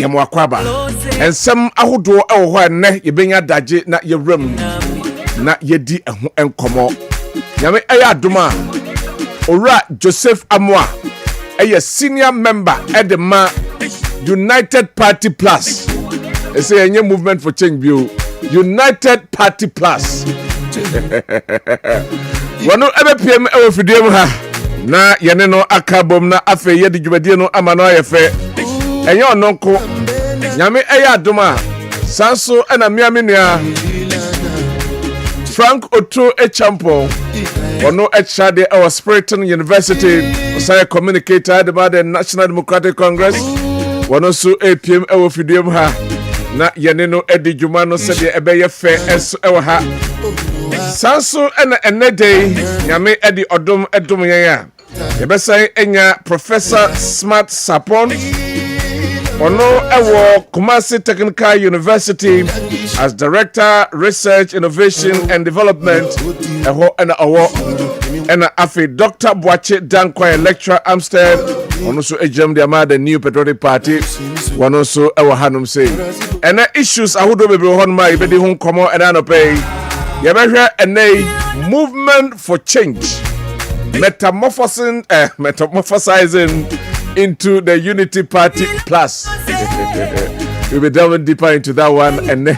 yɛmo Kwaba ensem ahodo ɛwɔ hɔ enne yebenya dagye na yewram na yedi ɛho enkomo nyame ɛyɛ adoma owura Joseph Amoa ɛyɛ senior member edema United Party Plus say yenye movement for change bio United Party Plus wano ebepiem ɛwɔ fidiem ha na yene no akabom na afe yedi dwumadie no ama no ayefe enye ononko nyame ɛyɛ adoma sanso ɛna miamenua Frank Otto Echampo wano echade our Spiriton University osaya communicator about the National Democratic Congress wano so APM ɛwɔ fidiem ha na yene no edi dwuma no sede ɛbɛyɛ fɛ ɛso ɛwɔ ha sanso ɛna enede nyame edi odom edom yɛn a yɛbɛsan enya Professor Smart Sapon ono ewo Kumasi Technical University as Director Research Innovation and Development eho ena owo ena afi Dr. Boache Dankwa lecturer Amstead ono so ejam de the New Patriotic Party wono so ewo hanum say ena issues ahodo bebre hon ma ibedi ho komo ena no pay yebehwe ena movement for change metamorphosing into the Unity Party Plus. We'll be delving deeper into that one and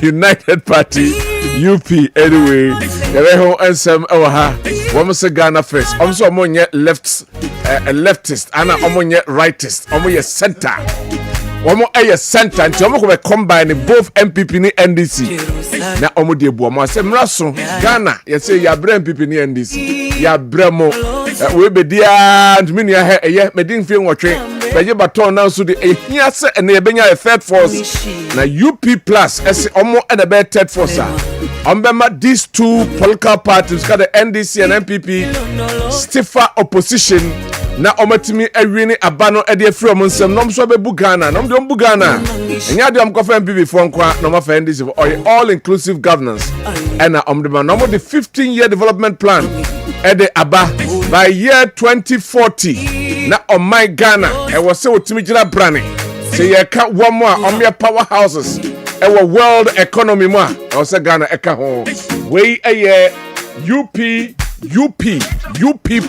United Party UP anyway. Yereho ensem ewaha. Womo se Ghana first. Omso omonye leftist ana omonye rightist. Omonye center. Womo eye center nti omo ko combine both MPP ni NDC. Na omo de bu omo se mraso Ghana ye say ya bra MPP ni NDC. Ya bra mo we be dia ntimi ya he eye medin fie nwotwe beje baton na so de ehia se ene ye benya third force na UP plus ese omo ene be third force ombema these two political parties ka the NDC and MPP stiffer opposition na omatimi awini abano ede afri omo nsem no so bebu Ghana no de bu Ghana enya de omkofa MPP fo nkwa no ma fa NDC all inclusive governance and omdema no the 15-year development plan ede aba by year 2040 na on my Ghana e was say otimi gira brane say ye ka one more on your powerhouses e world economy mo e was say Ghana e ka ho we eye UP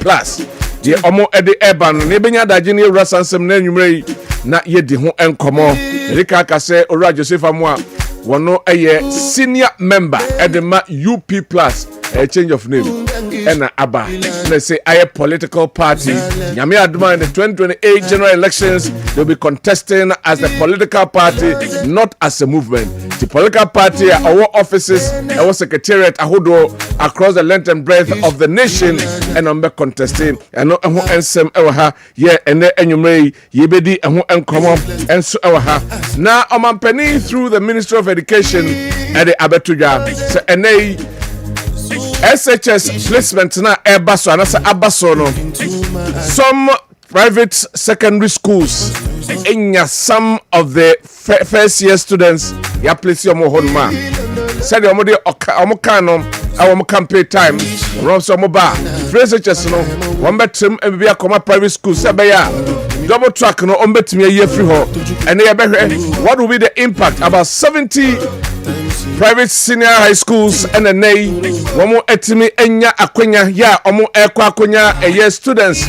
plus ye omo ede urban na ebenya daje na ewura sansem na anwumre na ye di ho enkomo rika aka say owura Joseph Amoa wono eye senior member edema UP plus a change of name and Abba. Let's say a political party. Nyame Aduma in the 2028 general elections, they'll be contesting as a political party, not as a movement. The political party, our offices, our secretariat, ahodo across the length and breadth of the nation, and I'm contesting. And no ensem ewaha ye ene enyumrei yebedi eho enkomo enso ewaha. Now I'm penny through the Ministry of Education at the Abetuja. So ene SHS placement na ebaso anasa abaso no some private secondary schools in some of the first year students ya place your honma said omo de omo kan no omo campaign time rom so omo ba SHS no won betem ebi akoma private school se be ya double track no omo betimi ayi afri ho ene ye behwe what will be the impact about 70 private senior high schools and a nay womo etimi enya akonya ya omo ekwa akonya eye students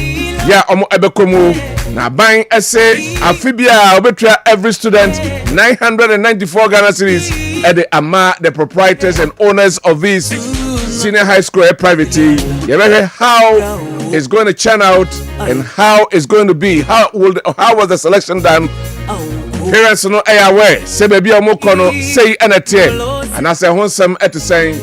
ya omo ebekomu na ban ese afibia obetwa every student 994 Ghana cedis at the ama the proprietors and owners of these senior high school private how it's going to churn out and how it's going to be how was the selection done. Parents no aware say baby omokono say enetie and as a wholesome at saying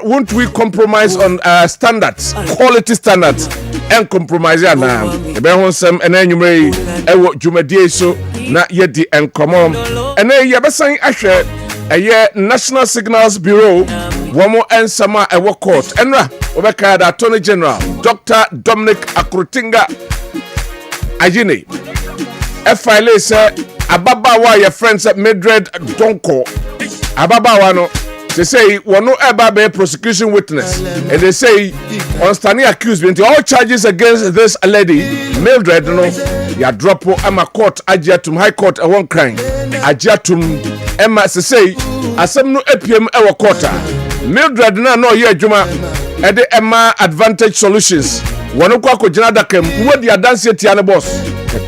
won't we compromise on standards, quality standards and compromise ya na ebe wholesome enanyumre ewo dwumadie so na yedi enkomom ene yebesan ahwe eye National Signals Bureau womo ensama ewo court enra obeka da Attorney General Dr. Dominic Akrutinga Ajine FILA say ababawa your friends at Mildred Donko ababawa no They say one no ever prosecution witness, and they say on standing accused into all charges against this lady Mildred no ya drop Emma court agiatum high court a one crime agiatum Emma say asem no apm e court Mildred no ye adwuma e de Emma Advantage Solutions one kwa ko gina dakam wo dia dance tia ne boss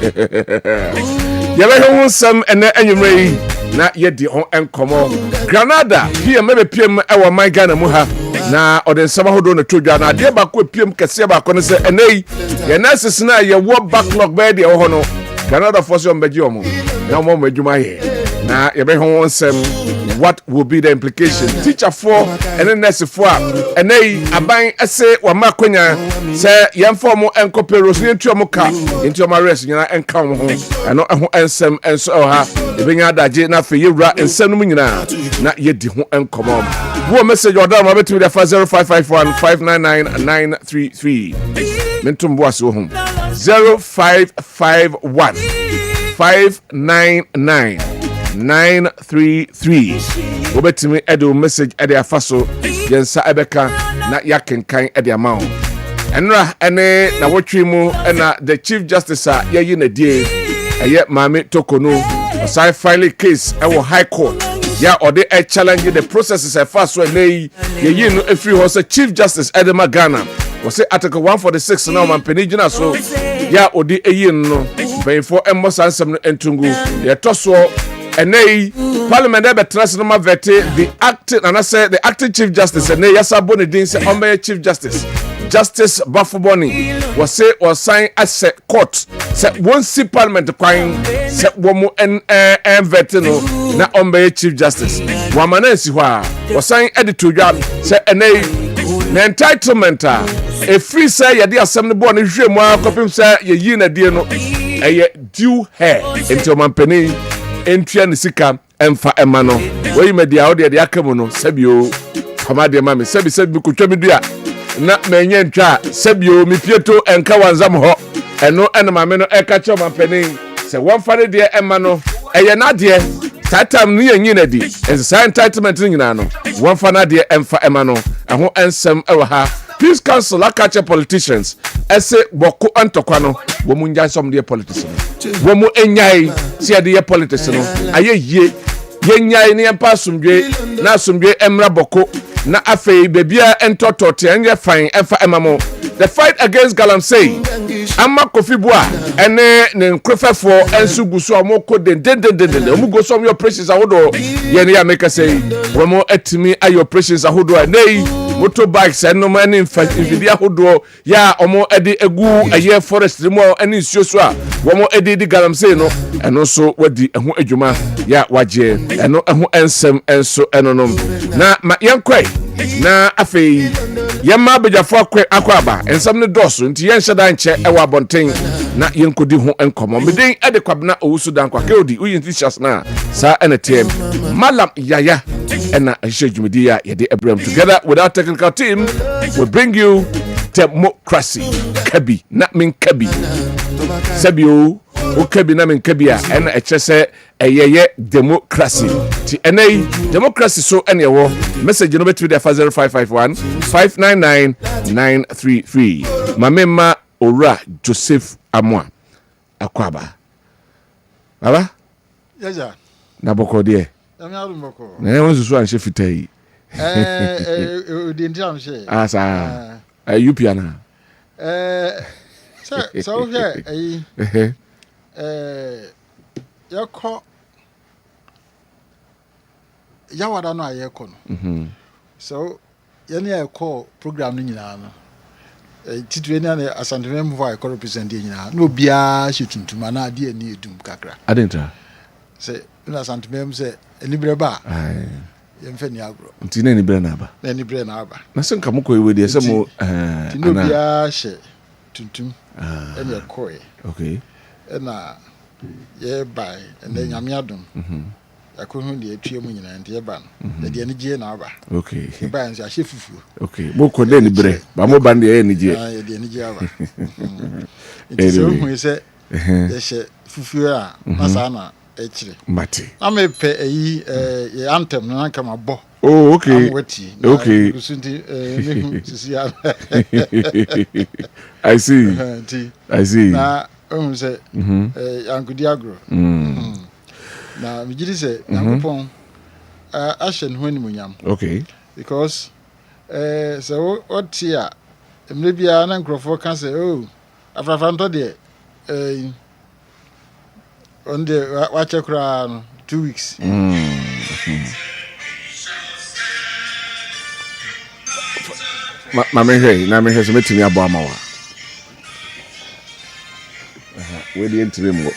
ye be hu sam ene anwumre na ye di on enkomo Granada here maybe pm e wo man Ghana mu ha na ode nsama hodo na todwa na de ba ko pm kese ba ko ne se enei ye nurses na ye wo backlog be de ho no Granada force on beji omo na mo madwuma ye na ye be hu nsam what will be the implication teacher for and nurse for enei aban ese wa makonya se ye form enkoperos ni ntu omo ka ntu omo rest nyina enka ho eno ho ensam enso ha ebenya adaje na fe yewura ensam nyina na ye di ho enkomo wo message order ma betu da 0551 599933 mentum bo aso ho 0551 599933 obetimi edo message ede afaso yensa ebeka na yakenkan ede amount enra ene na wotwe mu na the chief justice yayi na die eye mame tokono aside filing case ewo high court ya ode a challenge the processes afaso nei yayi no efri ho say chief justice Edema Ghana was say article 146 now man penigina so ya ode eyi no before embosansem no entungu ye toso enei parliament ebe transnational vete the acting and I say the acting chief justice enei yasabo ne din say ombe chief justice Bafuboni was say or sign as court say one see parliament kwan say womo en vete no na ombe chief justice wamana si ho a was sign editor job say enei na entitlement a free say ye de asem ne bo ne hwemu akopim say ye yi na die no eye due hair into mampeni entua ne sika emfa ema no we media wo de akam no sabio komade ma me sabi kotwa me dua na menye ntwa sabio mi pieto enka wanzam ho eno ena ma me no eka che mampeni se won fare de ema no eye na de tatam ni yenyi na di ensa entitlement nyina no won fa na de emfa ema no eho ensem ewa ha. Please counsel akache politicians ese boko antokwa no wo mu njan som de politicians wo mu enyai se de politicians no aye ye nyai ne empa asumdwe na asumdwe emra boko na afei bebia entotote enye fan emfa emamo the fight against galamsey amma kofibua ene ne nkrofefo ensu guso omoko den omugo som your precious ahodo ye ne ya make say wo mu atimi ayo precious ahodo nei motorbikes and no man in Invidia Hodo, ya omo edi egu aye forest remo and insuso a womo edi di galamsey no and also wadi eho adwuma ya waje eno eho ensem enso enonom na ma yankwai na afei yemma bejafo akwaba ensem ne doso nti yenhyeda nche ewa bonten na yenkodi ho enkomo meden ede Kwabena Owusu Dankwa keodi uyin teachers na sa enetem malam yaya ena ajumidi ya yede Abraham together with our technical team will bring you democracy kabi na min kabi sabio o kabi na min kabi a ena echese eyeye democracy ti enei democracy so ene wo message no betu de 0551 599933 mamema ora Joseph Amwa akwaba baba yaja na boko de na wonsusu an shefitai di ndiam she asa UPiana so here yako yawada no ayeko no so yene ayeko program ni nyina no titwe ni na asanteme mvo ayeko represent nyina no bia hyetuntuma na ade ani edum kakra adenta se na asanteme se enibre ba yemfe ni agro nti na enibre na aba na senka moko ewe de se mo no bia hye tuntum ene koe okay na ye bai ene nyame adom akohu de atue mu nyina nte ba no de ene gie na aba okay ba nso ahye fufu okay moko de enibre ba mo bande ye ene gie de ene gie aba nti so hu se ye hye fufu a masana echire mate amepe eyi ye anthem no anka mabo Oh, okay. Okay. I see. I see. Na say yankudi agro. Na me gidi say yankopon ahye ho animunyam. Okay. Because so what here maybe an nkrofo can say oh afrafanto de on the watch kra 2 weeks. Ma me hwe so metimi abo amawa. We dey entire mo.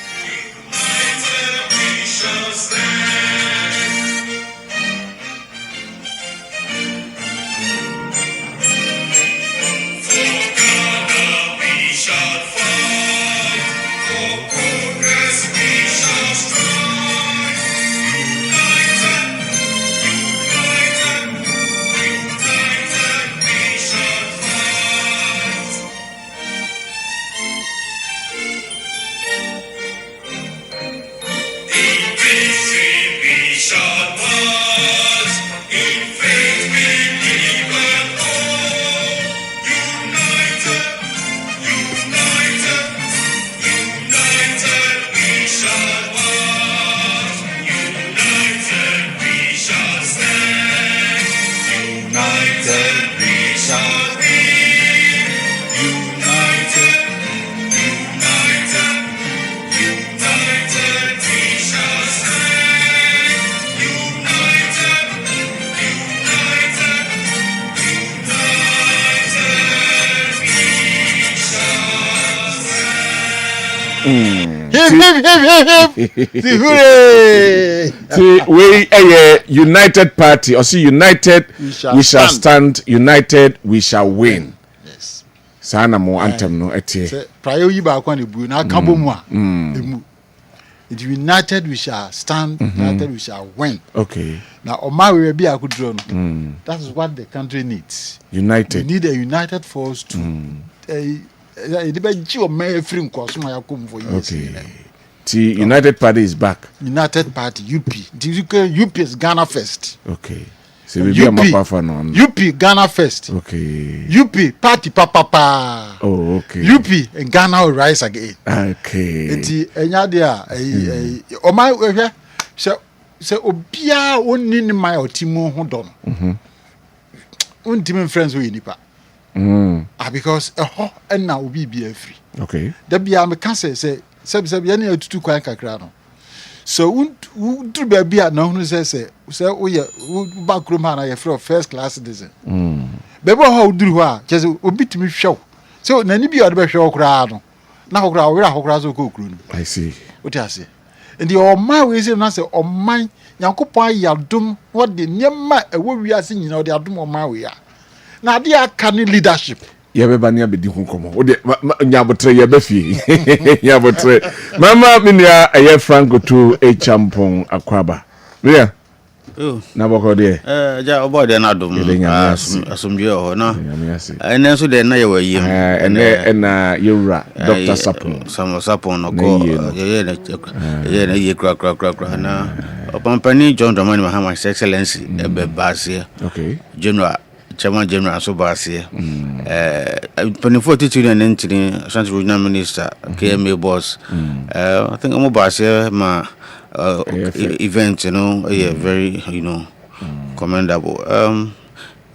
We a united party or see united we shall stand, united we shall win. Yes. Sana mo anthem no etie. Prayo yi ba kwa ne bu na aka bomu a emu. United we shall stand, united we shall win. Okay. Now oma we be akudro no. That is what the country needs. United. We need a united force to Okay. The United Party is back. United Party, UP. UP is Ghana first. Okay. So we be a mapa no. UP Ghana first. Okay. UP party papa. Oh, okay. UP and Ghana will rise again. Okay. Enti enya dia o my hwe se obia onni ni my otimo ho do no. Untimi friends we nipa. Because and now we be free. Okay. There be am can say any tutu kwan kakra no. So we do baby na hu say we back room na you first class citizen. Baby how do ho just obi timi hwew. So na ni bi o de be hwew kra no. Na hokra we hokra so ko kru no. I see. What you say? And the man we say na say o man Yankopon yadom what the nyema ewo wiase nyina o de adom o man we ya. Na dia aka ni leadership. Yebe ba nia bedi hu komo. O de nyabotre yebe fie. Nyabotre. Mama minia eye Franco to e champon akwaba. Ria. Oh. Na boko de. Ja obo de na dum. Asomdwe ho na. Ene so de na ye wa yim. Ene na yewura Dr. Sapon. Sapon no ko ye na ye kra na. Opampani John Dramani Mahama His Excellency ebe basie. Okay. Chairman General so basie. 2014 and entering Central Regional Minister KMA boss. I think I'm basie ma event, you know, very, you know, commendable.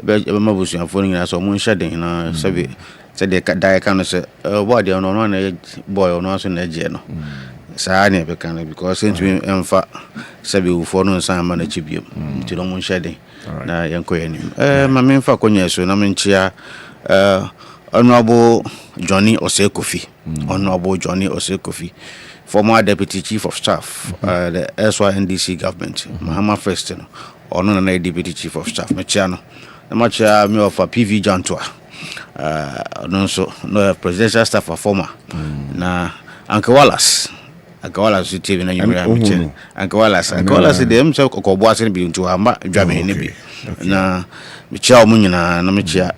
Mabusu and phoning us on shedding, you know, said they can say, what they are no boy or no, so no. Sane bekana because since we emfa sabi u for no san ma na chibiem ti no mun shedding na yanko yanim ma me mfa konya so na menchia honorable Johnny Osekofi honorable Johnny Osekofi former deputy chief of staff the SYNDC government Mahama first no ono na deputy chief of staff mechia no na machia me of PV Jantwa no so no presidential staff former na Uncle Wallace Akwala so TV na nyumira miche Akwala dem so kokobo ase bi ntu amba dwame ne bi na miche o munyina na miche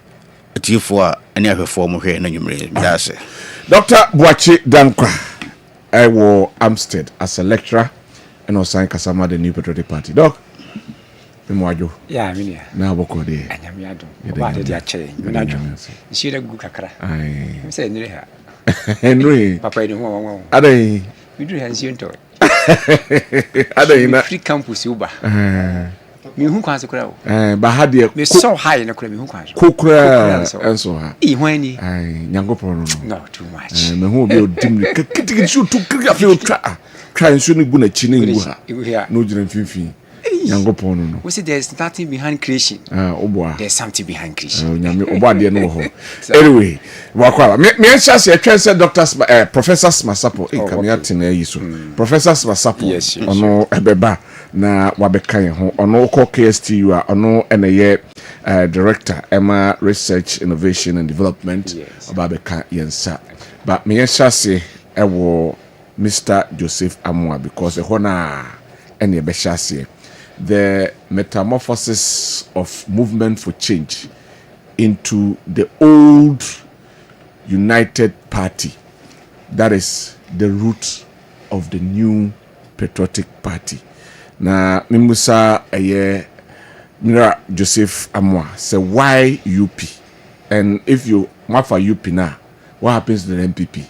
atifo a ani ahwefo mo hwe na nyumira biase Dr. Buachi Dankwa I was Amstead as a lecturer and also Kasama the New Patriotic Party. Doc, Mwajo. Yeah, Minia. Na boko de. Anyamiado. Ba de ache. Minajo. Ishira gu kakra. Ai. Say ni ha. Henry. Papa ni ho. Adai. We do hansi nto. Adai na free campus uba. Me hu kwan se kura o. Ba ha de me so high na kura me hu kwan. Kokura enso ha. I hwani. Ai, nyankopon no. No too much. Me hu obi odim ni kitiki shoot to kiri afi o twa nso ni bu na chi ni ngu ha. No jira mfimfini. Nyankopon no. We see there's nothing behind creation. Oboa. There's something behind creation. Nyame oboa de no ho. Anyway, wakwala. Me chance e twen say Dr. Professor Smasapo kamia tena yi so. Professor Smasapo ono ebeba na wabeka ye ho. Ono ko KSTU a ono eneye director Emma Research Innovation and Development obabeka yensa. But me chance ewo Mr. Joseph Amwa because e ho na ene be chance the metamorphosis of movement for change into the old United Party. That is the root of the new patriotic party. Na mimusa Mira Joseph Amwa say why UP? And if you want for UP now, what happens to the MPP?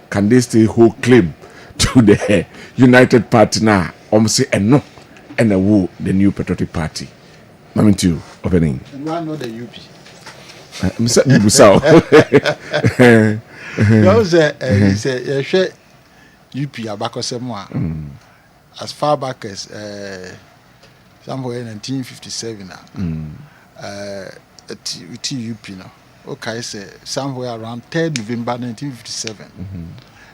Can they still hold claim to the United Party now? Say no. And the new patriotic party. Coming to you, opening. And why not the UP? Mr. Busao. He said, UP Abakosemwa as far back as somewhere in 1957. UP now. Okay, say somewhere around 3rd November 1957.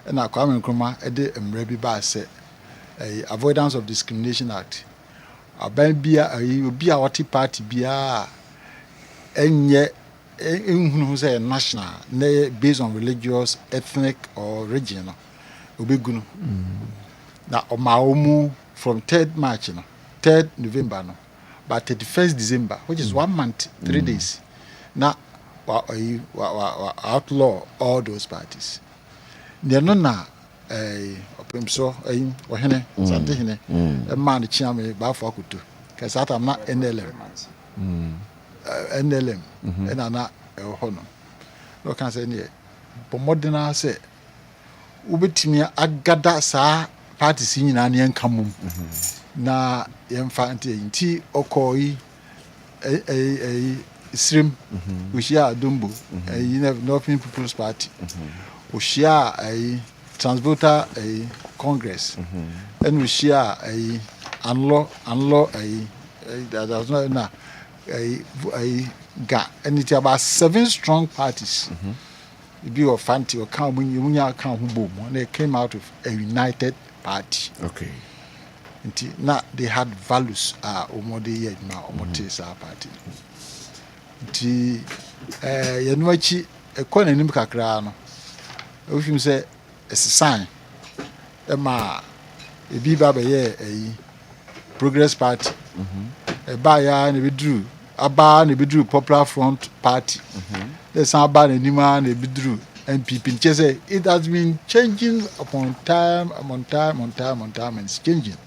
And I Kwame Nkrumah Ede Mrebi Ba said Avoidance of Discrimination Act. Abambia obi a what party bia enye ehunu say national based on religious, ethnic or regional obegunu na omaomu from 3rd March 3rd November but 31st December which is 1 month 3 days na outlaw all those parties no na opemso ohene sante hene man the chairman ba for akutu cause atam na NLM NLM na na hono no can say ne pomodena say ubetimi agada saa parties nyina ne enkamum na yemfa nti okoyi Srim ushia Dumbo Northern People's Party ushia Transvoter Congress and we share a unlaw that was not a ga and it's about 7 strong parties. Be of fancy or come when you come boom they came out of a united party. Okay. Now they had values omode now omote our party. Yanuachi a corner nim kakra no. If you say it's a sign. Emma, a Biba a Progress Party. A buyer and a withdrew. A bar and a withdrew Popular Front Party. There's some bar and Nima and a withdrew MPP. Just say it has been changing upon time, and it's changing.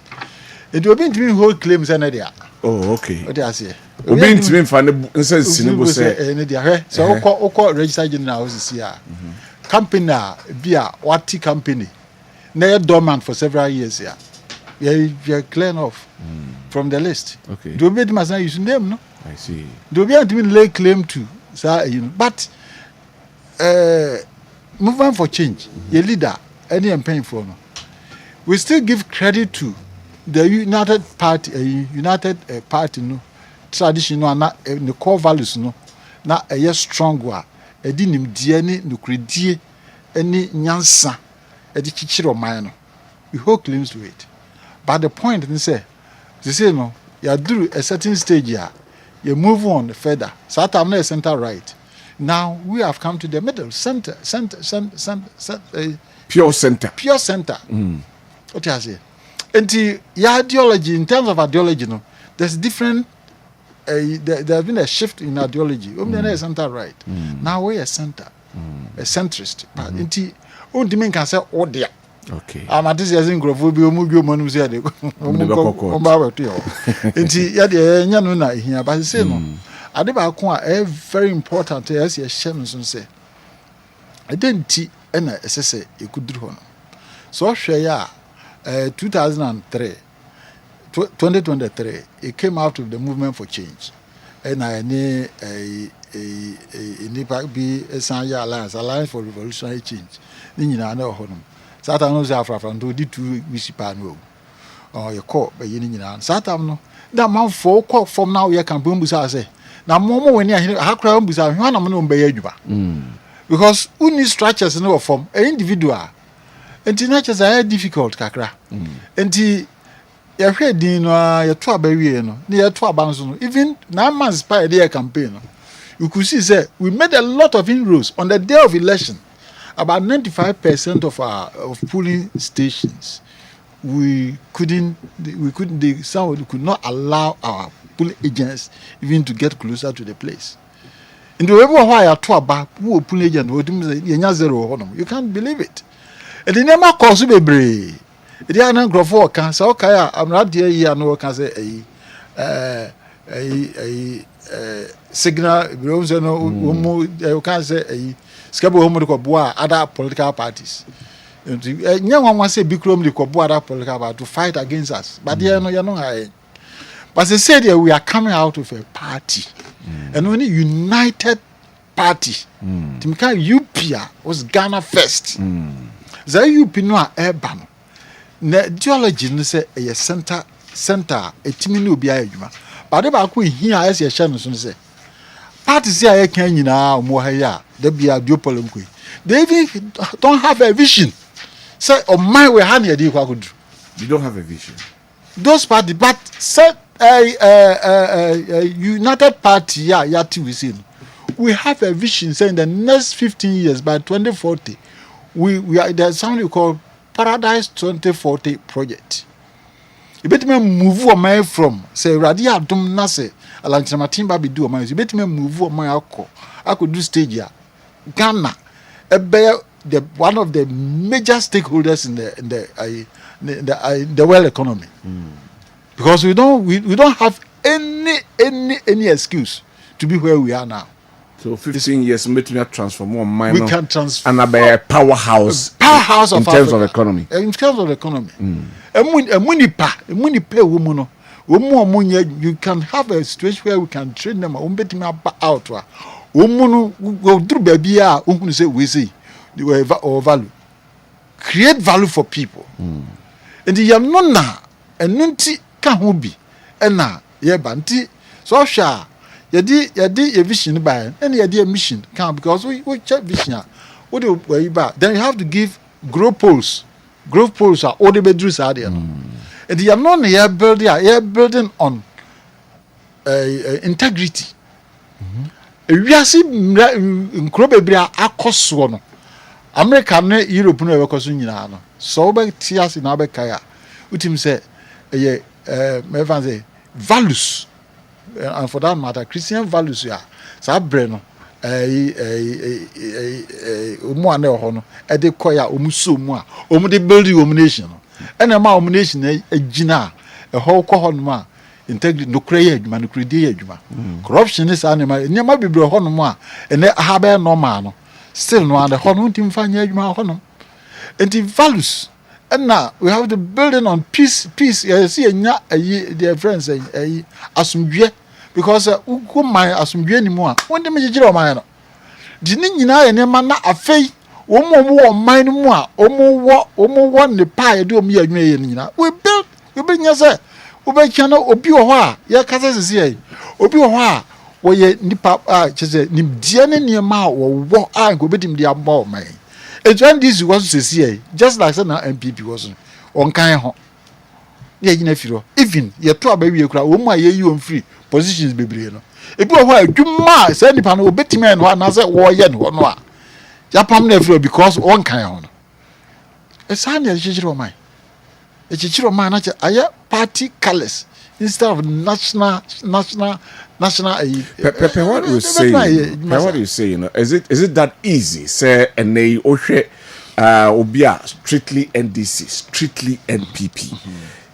It will be to me whole claims and idea. Oh, okay. What I say? We been to me find the say. So, registered general house here. Company beer what company na dormant for several years here. You're clear off from the list. Okay. Do we must not use name, no? I see. Do we have to lay claim to but movement for change, your leader, any campaign for no. We still give credit to the United Party, no traditional not the core values no na a strong one. Edi nimdie ne nukredie eni nyansa edi chichiro man no we hold claims to it but the point is say no you do a certain stage here you move on further so that I'm not center right now we have come to the middle center pure center what you say and your ideology in terms of ideology no there's different there has been a shift in ideology. A center right. Now we're a center, a centrist. Unti, can say oh dear. Okay. This is in Grove will be a movie money. Nti ya de nya no na ehia ba se no ade ba ko a very important as ye hye so say identity na esese ekuduru ho no so hwe ya 2003 2023 it came out of the movement for change and any be a alliance for revolutionary change ni nyina na ho no satan no za afrafa ndo di tu wisipa no you call by yin Satam no that man for call from now you can boom say now momo when you ha kra mbusa hwan na mo be adwuma because who need structures no form an individual and natures are difficult kakra and you hwe din no you to abawie no na you to abanso no even 9 months by the campaign no you could see say we made a lot of inroads on the day of election about 95% of our polling stations we could not allow our polling agents even to get closer to the place. In the way why I to about who polling agent you can't believe it. And the name of course be brave. The other grofo can say okay, I'm not here no can say a signal you can say a skabo homo ko boa other political parties. Nyanwa wan say bikrom de kobo other political party to fight against us. But there no you know how. But they said that we are coming out of a party. And only united party. Timika UPA was Ghana first. The UP no urban. Na geology no say a center etimi no obi ayadwuma. But they ba ko here as ye hye no so say. Parties here can nyina omo ha ya. They be a duopoly mko. They even don't have a vision. Say on my way hand you don't have a vision. Those parties, but say United Party, we have a vision saying the next 15 years by 2040, we are there's something we call Paradise 2040 project. You better move away from say Radia Dum Nase, Alanchama Timba be do my you better move away I could do stage here. Ghana, the one of the major stakeholders in the world economy, because we don't have any excuse to be where we are now. So 15 years, we can transform more mind. We can transform and be a powerhouse in terms of economy. In terms of economy, you can have a situation where we can train them. Out. Umunu go through baby say we see the value. Create value for people. And the yamnona and nunti can who be and na ye banti so sha yadi a vision by and yadi a mission can because we check vision. What do we buy? Then you have to give growth poles. Growth poles are all the bedrooms are there. And the yamnona ye building on integrity. Wiase nkro bebria akoso no America ne Europe no ebekoso nyina no so be tiase na be kaya utim say ye me fan say values and for that matter Christian values ya sa bre no omu ane ho no e de koya omu so mu a omu de build your nation no ena ma omu nation agina e ho ko ho no ma integrity no cray adwuma no credi adwuma corruption is animal nyama bibre ho no a ene ha normal no still no and ho no ntim fanya adwuma ho no and values and now we have to build it on peace you see enya their friends asumdwe because ugo man asumdwe ni mu a wonde me gigire o man no di ni nyina ene ma na afei wo man mu a omo wo ne pa ye de o mi adwuma ye nyina we build nya say Obekana obi wo ho a ye kasa sisi obi wo ho a wo ye nipa a chese nimdie ne niema wo a go bedim dia mba man it when this was sisi just like say na MPP was on kan ho ye gina firo even ye to abawie kura wo mu a ye yi on free positions bebre no ebi wo ho a dwuma say nipa no obetim en ho na say wo ye no no a ya pam na firo because on kan ho no e sa na ye chiro man e chiro man na che aye party colors instead of national what you say, what you say, you know, is it that easy say and they ohwe obia strictly NDC, strictly NPP.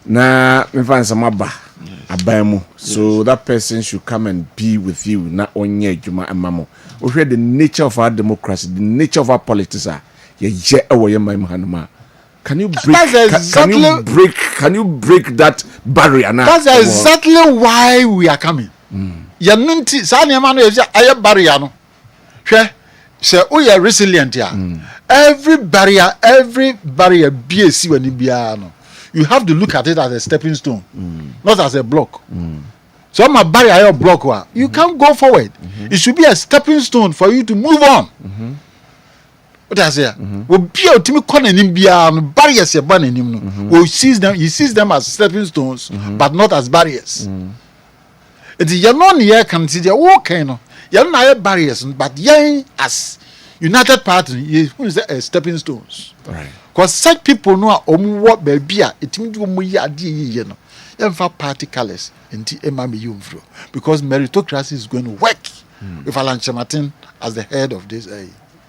Na me find some abamu. So that person should come and be with you. Na onye juma amamo. We hear the nature of our democracy, the nature of our politics. Can you break? Can you break that barrier now? That's exactly why we are coming. Yanunti sani manu yesi aye barrier no. Hwe say we are resilient here. Every barrier be a si wani biya no. You have to look at it as a stepping stone, not as a block. So my barrier block you can't go forward. It should be a stepping stone for you to move on. What I say? We be ultimate corner in biya barriers ye ban in him. We sees them. He sees them as stepping stones, but not as barriers. It is non here can see the okay no. You're not barriers, but ye as united party is a stepping stones. Right. Because such people know what baby it means you know. Fa party colors into MMU because meritocracy is going to work with Alan Chamatin as the head of this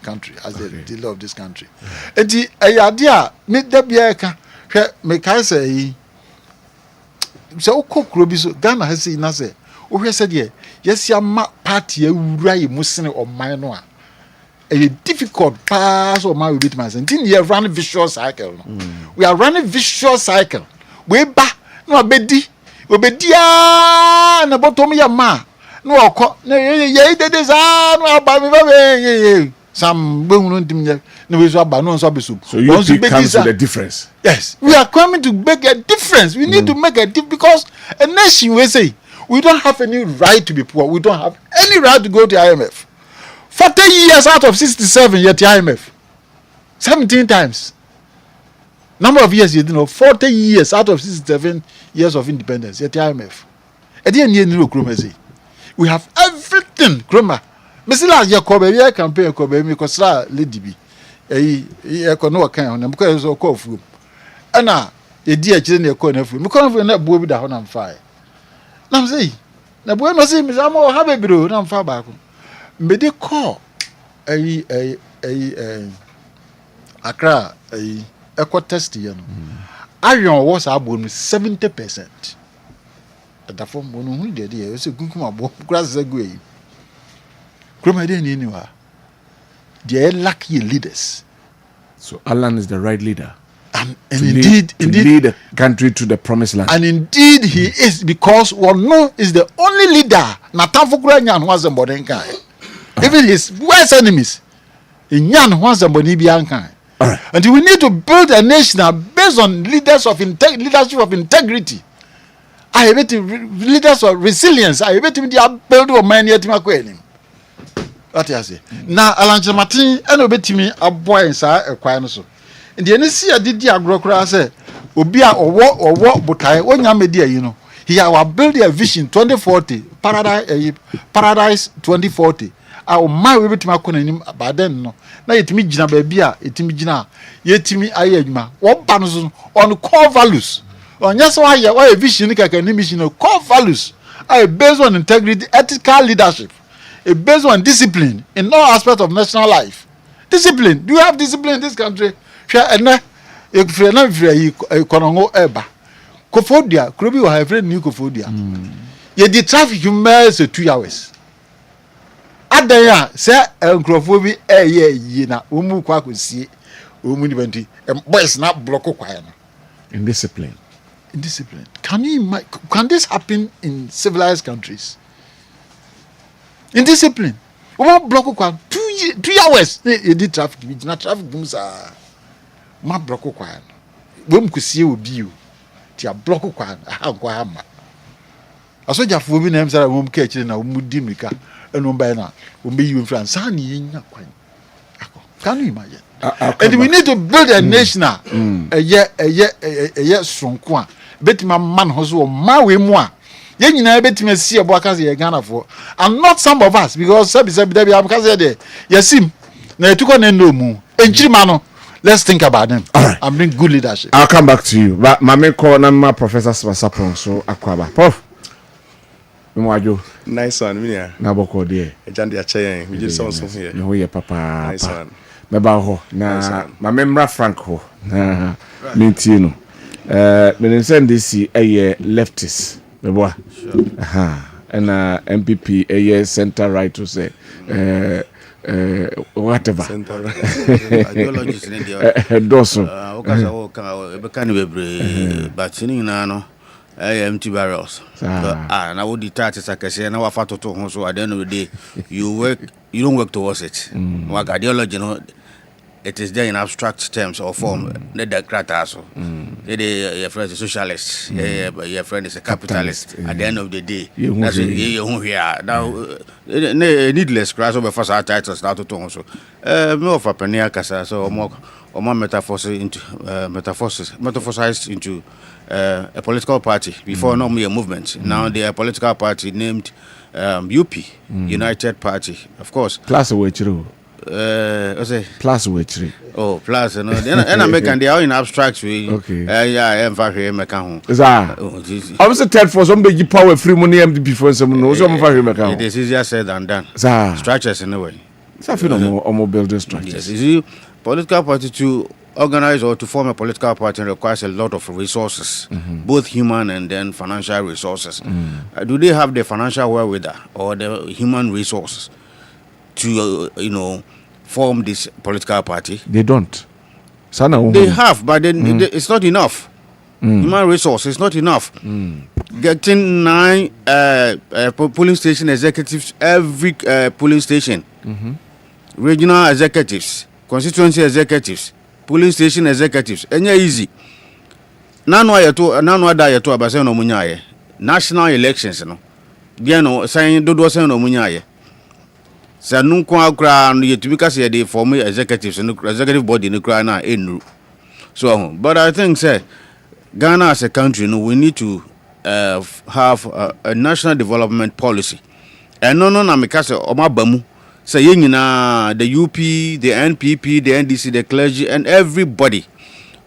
country, as the leader of this country. And the idea make that be a make I say so cook Robiso Ghana has seen us say, oh, said, yes, your party, right, Muslim or minor. A difficult pass or my with myself. We are running vicious cycle. We are running vicious cycle. We back no bedi. We bedi na bottom ya ma. No ko ye de za no ba me some no we so ba no so be soup. So you comes with a difference. Yes, we are coming to make a difference. We need to make a difference because a nation we say we don't have any right to be poor. We don't have any right to go to IMF. 40 years out of 67 yet IMF. 17 times. Number of years, 40 years out of 67 years of independence yet IMF. We have everything. Kroma. Mesela Jacob ya campaign ko be mi ko sra lady bi. E ko no kan on because so ko fu. Ana e di a kire na ko na fu. Mi ko fu na bo bi da ho na mfa. Na m say na bo no say mi za mo ha be biro na mfa ba ko. Mbede call Accra eco test you know. Iron was about 70%. At the form one who did it was a good grass away. Anywhere. They lack leaders. So Alan is the right leader. And indeed lead the country to the promised land. And indeed he is because Wano is the only leader. Natanfukura was a modern guy. Even his worst enemies, in Yan wants somebody be unkind. And we need to build a nation based on leadership of integrity. I bet leaders of resilience. I bet him the build of many at my queen. What I say now, Alan Martin, and obey me a boy inside a quiet so. In the NC, did the agrocra say, Obia or what, but I when you media, you know, he will build a vision 2040, paradise 2040. I my way to my conin, but then no. Now it me jina baby, it me jina, yet me ayema. What panels on core values? On yes, why a vision can mission core values. I based on integrity, ethical leadership, a based on discipline in all aspects of national life. Discipline. Do you have discipline in this country? Share and if you're not very economical ever. Kofodia, Krubi will have new Kofodia. Yet the traffic you miles 2 hours. Adaya say encrophobia na umu kwa kusi umu ni boys not block kwa Indiscipline. Can this happen in civilized countries? Indiscipline. Umu block kwa 2 hours you did traffic not traffic bumsa ma block kwa bum kusi obi o ti block kwa kwa ama asoja fobi na emsara mum ka chire na umu di mika enu by na umbe you in France ani nya kwan. Can you imagine? And we need to build a nation a year sonko a betima man hoso ma we mu a ye nyina betima si ebo aka ye Ghana for and not some of us because sabi there am ka say there yasim na etuko na no mu enchirima no. Let's think about them. All right. And bring good leadership. I'll come back to you. But my main call na Professor Swasapon so Akwaba. Prof. Mwajo. Nice one, Minia. Na boko de. Ejandi achayen. We just saw something here. No ye papa. Nice one. meba ho na ma memra Frank ho na mentie no menim send this leftist mebo and MPP center right to say whatever center right ideologies in the doso okaza o ka be kan bebre but ni na no empty barrels na wo di tat sakase na wa fatoto ho so at the end of the day you don't work towards it what ideology no it is there in abstract terms or form the democrat so your friend is a socialist your friend is a capitalist at the end of the day that's you here now needless crash over first titles start to so me of apenia kasa so more metaphors into metaphorized into a political party before normally a movement. Now they are a political party named UP United Party, of course. Plus which plus which oh plus and American they are in abstract way. Okay. Yeah, I'm very American. Is that? I was a third for somebody power free money before some no some very American. It is easier said than done. Structures in a way. Something more building structures. Yes, you see, political party to organize or to form a political party requires a lot of resources, both human and then financial resources. Do they have the financial wherewithal or the human resources to, form this political party? They don't. They have, but then it's not enough. Human resource is not enough. Getting 9 polling station executives every polling station, regional executives, constituency executives, polling station executives, enya easy. Nanu ada yeto abase no munyaye. National elections no. Dia no saying dodo say no munyaye. Sa nunko akra no yetubika say dey form executives no executive body no kra na enu. So but I think say Ghana as a country we need to have a national development policy. And no na make say omabamu. So the UP, the NPP, the NDC, the clergy, and everybody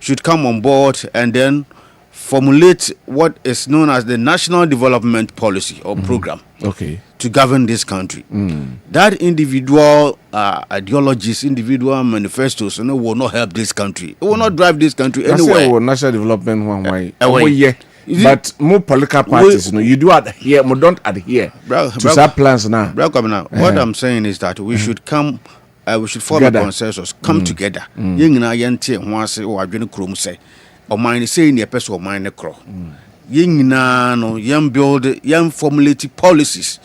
should come on board and then formulate what is known as the National Development Policy or Program to govern this country. That individual ideologies, individual manifestos, will not help this country. It will not drive this country anywhere. National development one way. But more political parties, you do adhere, more don't adhere to some plans now. What I'm saying is that we should come, we should form a consensus, come together. Yengina yente wanse o adwene krom say, o mine say ne person o mine kro. Yengina no yem build, yem formulate policies.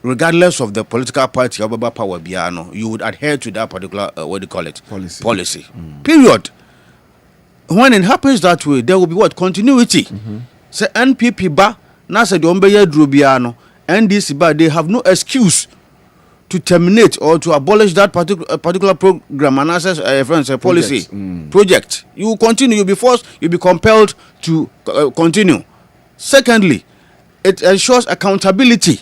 Regardless of the political party or power biano, you would adhere to that particular policy. Period. When it happens that way, there will be what? Continuity. Say NPP ba, na say the Ombeye Drubiano, NDC ba, they have no excuse to terminate or to abolish that particular program and access policy project. You will continue, you'll be forced, you'll be compelled to continue. Secondly, it ensures accountability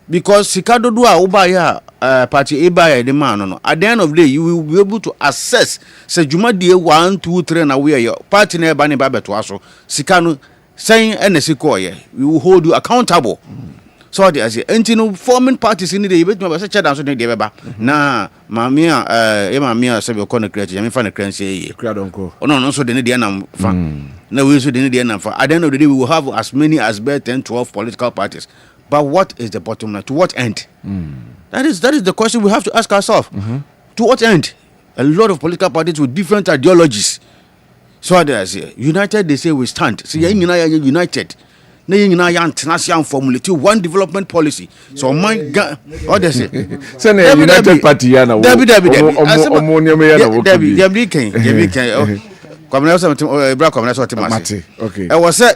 because Sikado Dua Ubaya party Ebaya the man no. At the end of the day, you will be able to assess say Juma die 1, 2, 3 na we your party na ba ne ba beto aso Sikano saying NSC we will hold you accountable. So they say no forming parties in the day bet me say chedan so dey beba na mamia mamia say be corner create me fa na create ye Kradonko no so dey dey na fa na we so dey na fa. At the end of the day, we will have as many as 10, 12 political parties. But what is the bottom line? To what end? That is the question we have to ask ourselves. To what end? A lot of political parties with different ideologies. So they say united, they say we stand. See, united. International formulate one development policy. So my God, what they say? Say United Party yana. Okay. I was say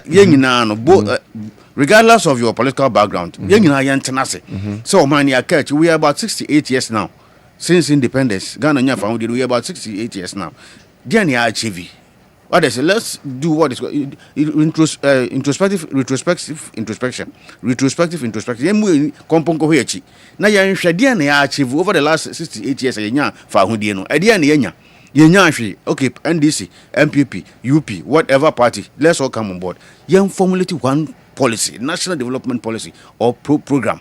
regardless of your political background, so we are about 68 years now since independence. Ghana founded. We are about 68 years now. Ghana achieve. What they say? Let's do what is retrospective introspection. Now you achieve over the last 68 years. Okay, NDC, MPP, UP, whatever party, let's all come on board. Formulate one policy, national development policy or program.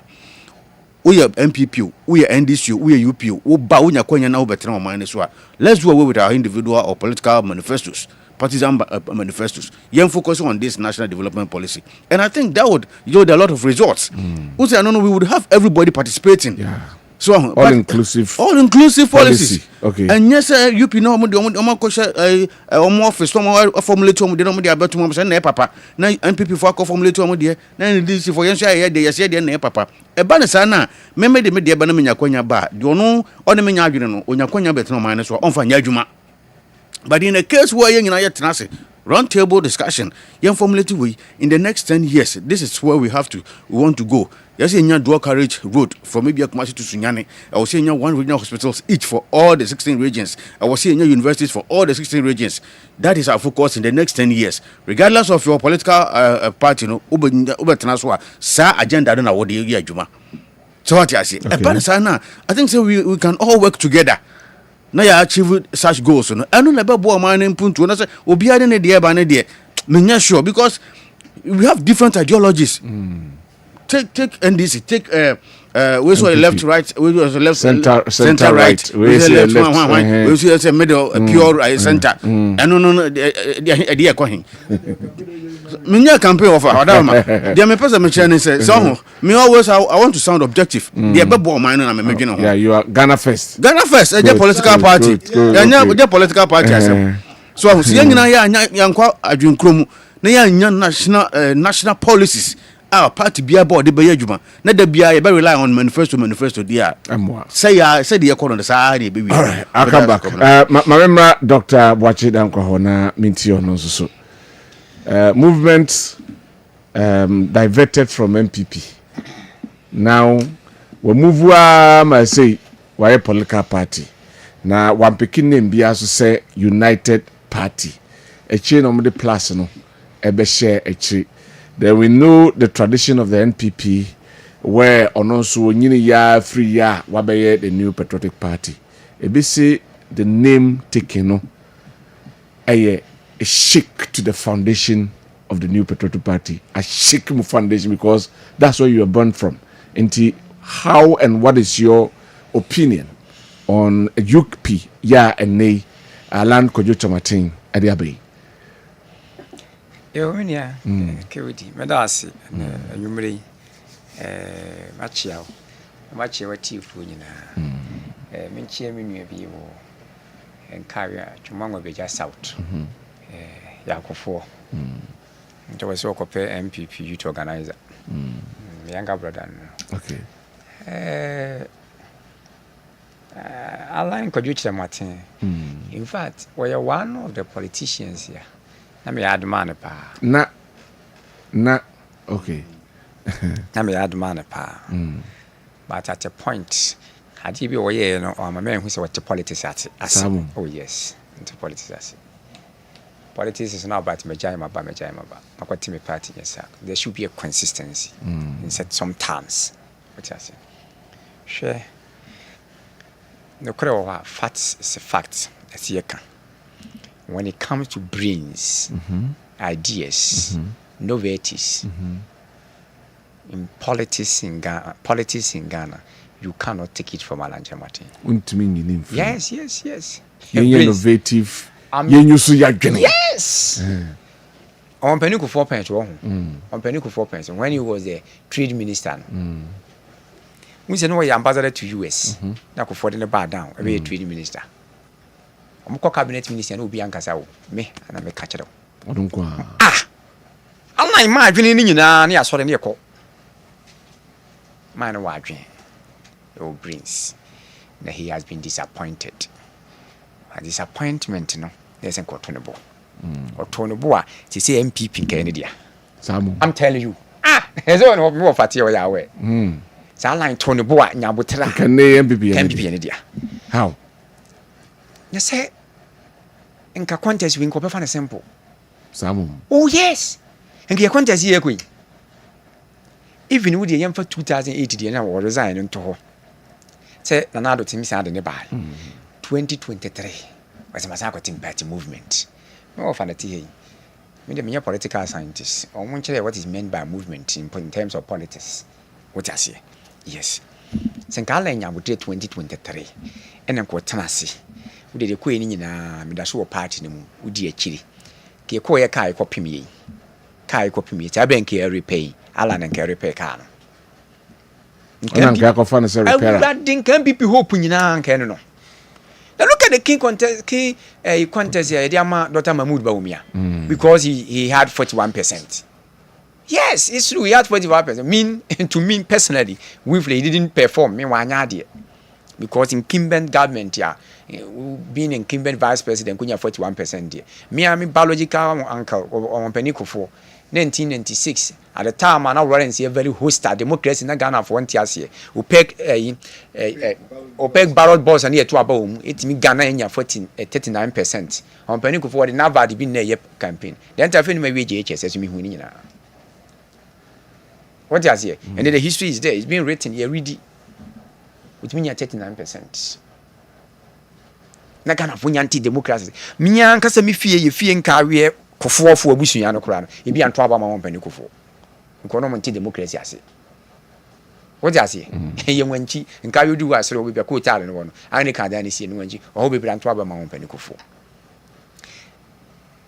we are MPP, we are NDC, we are UP, we ba unya kwenya na ubetra omane so. Let's do away with our individual or political manifestos, partisan manifestos. Yen focus on this national development policy. And I think that would yield a lot of results. We would have everybody participating. Yeah. So all inclusive policies. Okay. And yes, UP no omo kosha omo office omo formulate omo de no de abeto omo say na papa na MPP for ko formulate omo de na NDC for yenso aye de yesi de na papa e ba ne sa na me de ba na menya kwanya ba de ono one menya adwene no onya kwanya beto no man ne so onfa nya adwuma. But in a case where you know tenase round table discussion young formulated way in the next 10 years, this is where we want to go. Yes, in your dual carriage road from maybe Kumasi to Sunyani. I was saying one regional hospitals each for all the 16 regions. I was saying universities for all the 16 regions. That is our focus in the next 10 years. Regardless of your political party, you know, Uber Transwa, sa agenda don't know what you Juma. So what I say, I think so we can all work together. Now you achieve such goals. No, I don't never bow my name punto. And I say, Obi ade ne de ba ne de. Me nya sure because we have different ideologies. Take NDC, take we saw left right, we saw left center right, we saw left we saw middle pure center. And no idea ko hin. Me nya campaign offer adama. Dia me person me chane say so me always I want to sound objective. Dia be bow my na me dwene ho. Yeah, you are Ghana first. Ghana first, a political party. Yeah, political party asem. So I see nyina ya nkwa adwenkrom na ya nya national policies. Our party be about the Bayajuma. Not the BI, rely on manifesto, dear. Say the economy on the side, baby. All right, I'll come back. My Dr. Owusu Dankwa na Mintio no so. Movement diverted from MPP. Now, we move I say, why a political party. Now, one picking name be also say United Party. A chain of the plus, no, a share a tree. Then we know the tradition of the NPP, where ononso nyini ya free ya wabeye the new patriotic party. Ebisi the name taken no, a shake to the foundation of the new patriotic party, a shake foundation because that's where you are born from. Into how and what is your opinion on UP ya and nay land kojo chamatin adiabe? Yo nya kewidi medasi anwumre machia wati fu nyina menchie menua bi wo enkawe twumanwa beja south yakofo nto wase okope MPP youth organizer younger brother no Okay. Align Kojuchi Martin. In fact, we are one of the politicians here. Na me add man pa. Na okay. Na me add man pa. But at a point, had you be away, no, or my man who said what the politics at. Oh yes, into politics. Politics is not about Majama. What team party yes, there should be a consistency in some terms. What I say. Sure. No crowd facts is a fact. That's here. When it comes to brains, ideas, novelties, in politics in Ghana, you cannot take it from Alan Jamati. Yes. Innovative. Yes. On Penico 4 pence, on Penico 4 pence, when he was the trade minister. We said, no, ambassador to US. Now, for the bar down, a trade minister. I'm a cabinet minister, and will be Ankasao. Me, and I'm a catcher. I'm not imagining you now, near Sorry near call. Man, watching. Oh, brains. That he has been disappointed. A disappointment, no, there's a quotonable. Or Tonoboa, to say MPP in Canada. I'm telling you. There's only more fatty or Yahweh. Saline Tonoboa, Nabutra. Can they MPP in India? How? You say, in Contest, we can find a sample. Some. Oh, yes. And your contest here, Queen. Even with the young for 2008, or resign into her. Say, Leonardo Tim Sad in the bar. 2023 was a massacre team party movement. No, fancy. Me a political scientist. I want to what is meant by movement in terms of politics. What I say? Yes. Senkala nya bude 2023 ene ko tenase wo de ko eni nyina me da so wo party ne mu wo di akiri ke ko ye kai ko pim yi ta ben ke repay ala na ke repay ka no Ona nka ko fa no se repair. That din kan BP hope nyina nka no. Now look at the king contest here, Dr. Mahmoud Bawumia, because he had 41%. Yes, it's true, he had 41%. To me personally, he didn't perform. Because in Kessben government, being in Kessben vice president, could have 41%. Me, I'm biological uncle or Penny 1996 at the time I now see a very hostile democracy in Ghana for 1 year. OPEC ballot boss and here to about it me Ghana in 39%. On Penny for the Nava the been there campaign. The entire thing may be JHS as me winning. What does here? And then the history is there, it's been written here ready with me at 39%. Na Ghana for anti democracy. Me and Casami fee and career. Kofo fo abusunya no kura no e bi anto aba ma won pani kofo nko no monti democracy ase wo ja ase ye wanchi nka yodu wa asere obi be ko tare no no ani ka da ne sie no wanchi o be bra anto aba ma won pani kofo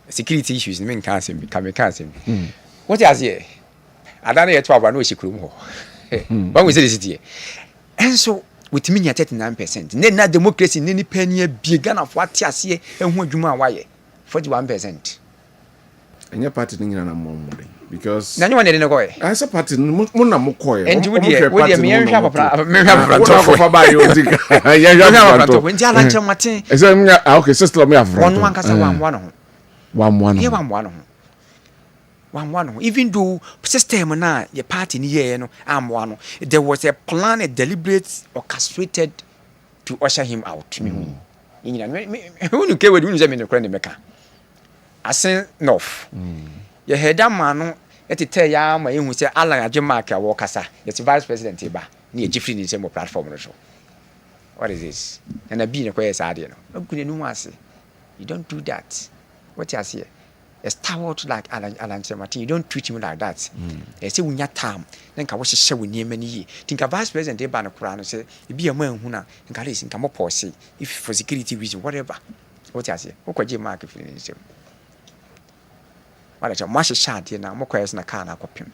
security issues ni nka asem bi ka me ka asem wo ja ase adana ye to aba no shikuru ho ba we say this here and so with me 39% na democracy ni pani bi Ghana fo ate ase ehu adwuma a waye 41%. Any party in na momode because na nyone ne koye I say party mo na mo koye enji wo de me hwa papa me hwa papa to for ba yo zika ya hwa papa to nti ala nche mate e say me okay sister me afro won wan kasa wan no wan ye wan no even though system na your party ni ye no amwa no there was a plan, a deliberate orchestrated to usher him out me hu you ke we do say me no kra ne meka asen north ye heda ma no etete ya ma ehu se Alan Agyemaka wo kasa ye vice president ba na ye gifri ni se mo platform no so what is this and a be ne kwese ade no agune nu ase you don't do that what you say a stalwart like Alan Agyemaka you don't treat him like that e se wunya tam na nka wo hye wo niema ni yi tinka vice president ba no kura no se e bi ma hu na nka le sinka mo pause if for security reason whatever what you say wo kwaje mark firi ni se wala cha mashe shade na mokoyes na kana kopim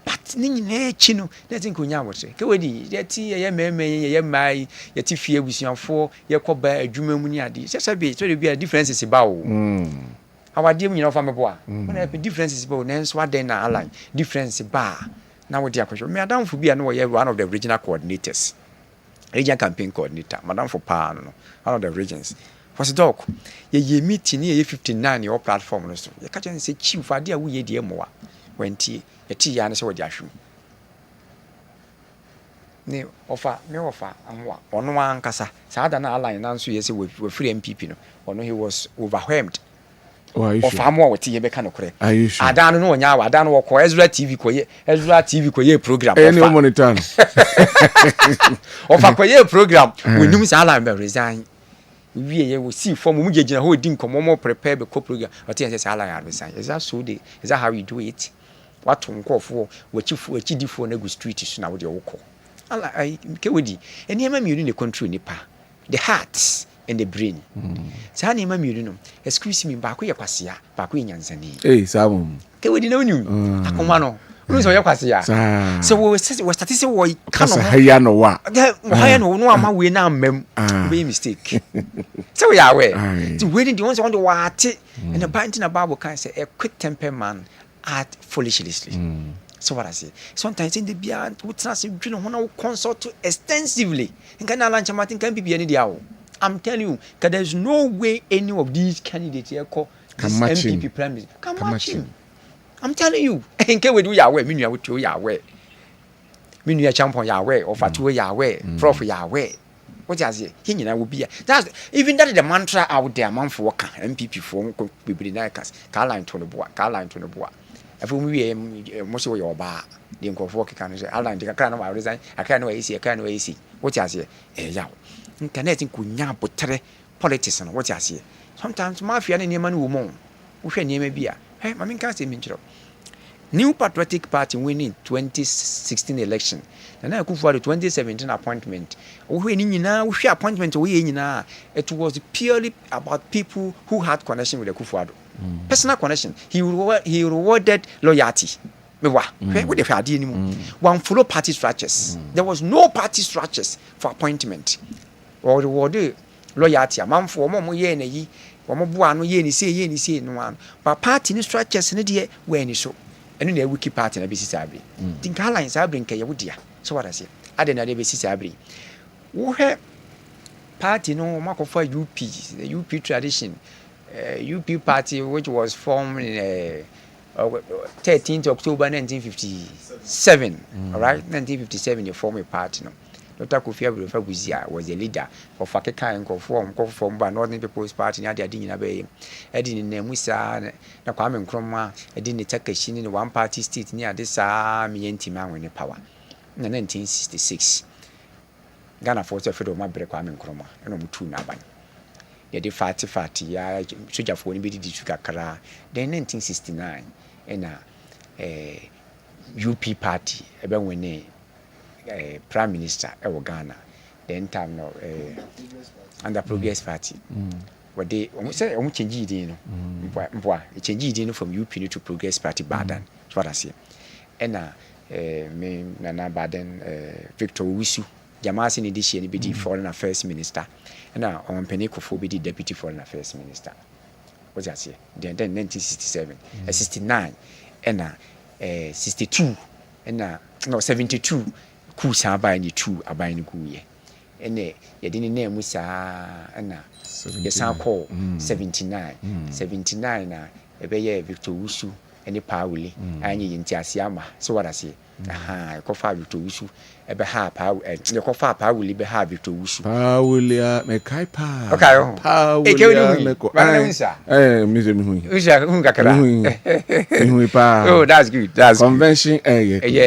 but ni nyina chi no na tin konya wote ke wedi yeti ye meme ye mai yeti fie busuanfo ye koba adwuma mu ni ade sese be so be differences ba o awade mu nyina fa meboa na be differences ba o na nso aden na align difference ba na wodi akwhwe me adamfo bia na wo one of the regional coordinators regional campaign coordinator madam for pa no one of the regions was doc ye meeting ye 59 your platform no so ye ka chen say chief ade a wo ye die moa wantie ye ti ya na se wo di ahwe ne ofa anwa ono ankasa saada na align na nso ye se we free MPP no ono he was overwhelmed ofa mo wo ti ye be ka no kore adano no onya wa adano wo ko Ezra TV ko ye program ofa any monitor ofa ko ye program we num sa align be resign we ye we see form mu gina ho di nkomo mo prepare be co program o te say ala ya resign is that so dey is that how you do it what nkofo wachi difo na go street so na we dey woko ala ke wedi eni ema mi ne control nipa the heart and the brain sa na ema mi no excuse me ba ko ye kwasea ba ko nyansani samu ke wedi na oniu akoma no so ye kwasea so we start say we kasa haya no wa haya no ama we na amem be mistake so we are aware the wedding the ones on the water and the binding na Bible can say a quick temper man act foolishly so what I say sometimes in the beyond we trust you know when consult extensively and can launch Martin can be any dia I'm telling you that there's no way any of these candidates here call this MPP prime minister can match him. I'm telling you, enke we do Yahweh, me nua we to Yahweh. Me nua champion Yahweh, or fatu Yahweh, prof Yahweh. What you say? He nyina will be. That's even that is the mantra out there man for worker MPP for people na kas. Caroline to no boa. If we most of your ba, the nkofo can say Alan the kan na resign. I can no AC. What you say? Yaw. Internet nkunya botere politics no what you say? Sometimes mafia na niam na wo mo. Wo hwe niam bia. Hey, mami kan say me nchiro. New Patriotic Party winning 2016 election. And I for the 2017 appointment. Appointment it was purely about people who had connection with the Kufuado. Personal connection. He rewarded loyalty. One follow party structures. There was no party structures for appointment. Or reward loyalty. A man for more year and a year. One year and say no one. But party structures in the year when you show. And then we keep party in a business abri. Think how lines are bring Kayawudia. So what I say? I didn't have a business abri. Who have party no mark for UP, the UP tradition, UP party which was formed in 13th October 1957. All right, 1957 they formed a party. No, Dr. Kofi Abdul was the leader of Fakeka and conform by Northern People's Party. Nadia Dina Bay, Edin Nemusa, na Kwame Nkrumah, Edin Takashin in one party state near this Mienti man when the power. In 1966, Ghana forced a federal Mabre Kwame Nkrumah, and on 2 Naban. They did fatty, soldier for anybody did Kakara. Then 1969, and UP party, about when Prime Minister of Ghana, then time no under Progress Party. What they almost say, almost change it change from UP to Progress Party Baden. That's what I say. And me Nana Baden Victor Owusu, Jamasi Nidishi, BD Foreign Affairs Minister, and now on Peneko be Deputy Foreign Affairs Minister. What's that say? Then 1967, 69, and 62, and 72. Kusa abayini 2 abayini guye ene yedini name musa na yesan call 79 79 na ebeye Victor Owusu ene Pauli anye yintiase ama so what I say ko fa Victor Owusu ebe ha pa ko fa Pauli be ha Victor Owusu Pauli me kai pa okay Pauli me ko mi hu uja ngakara mi hu pa oh that's good convention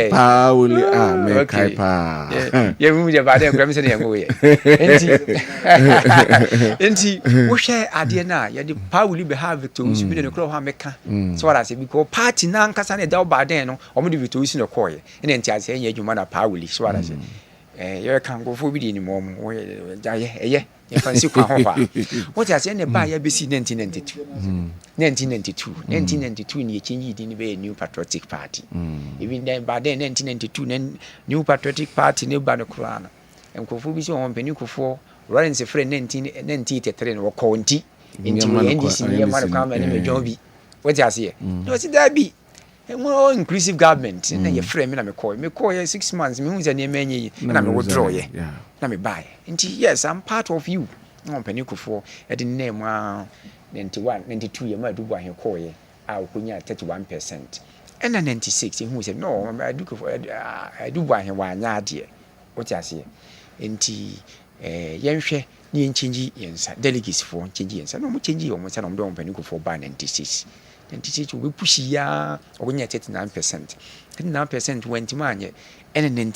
Pauli me kai pa ye mu je ba de nkram se ne ngo ye enti wo hwe ade na ye de Pauli be ha Victor Owusu bi de kro ha meka so what I say because party na nkasa ne da ba den no omo de Victor Owusu ne koye ene enti ase ye adwuma na Pauli so what I say you can go for be ni mom ye fancy kwa hofa what I say ne ba ya be si 1992 ni change di ni be New Patriotic Party even then by then 1992 New Patriotic Party ne ba no kura no enkofu bi so on pani kofo Lawrence friend 1983 no ko nti NDC ni ma kwa ma ne medjon bi what I say no see that be more inclusive government na ye frame na me call 6 months me hu ze na menye na me withdraw ye na me buy nti yes I'm part of you on panikufo e de name 91 92 ye ma du bo ahe call ye a okonya 31% and 96 hu ze no I do bo ahe wa anya ade what you say nti yenhwe ni enchange yensa delegates for change yensa no mo change yo mo sa no mo panikufo ba 96 and teach we push ya or 39% went to manye and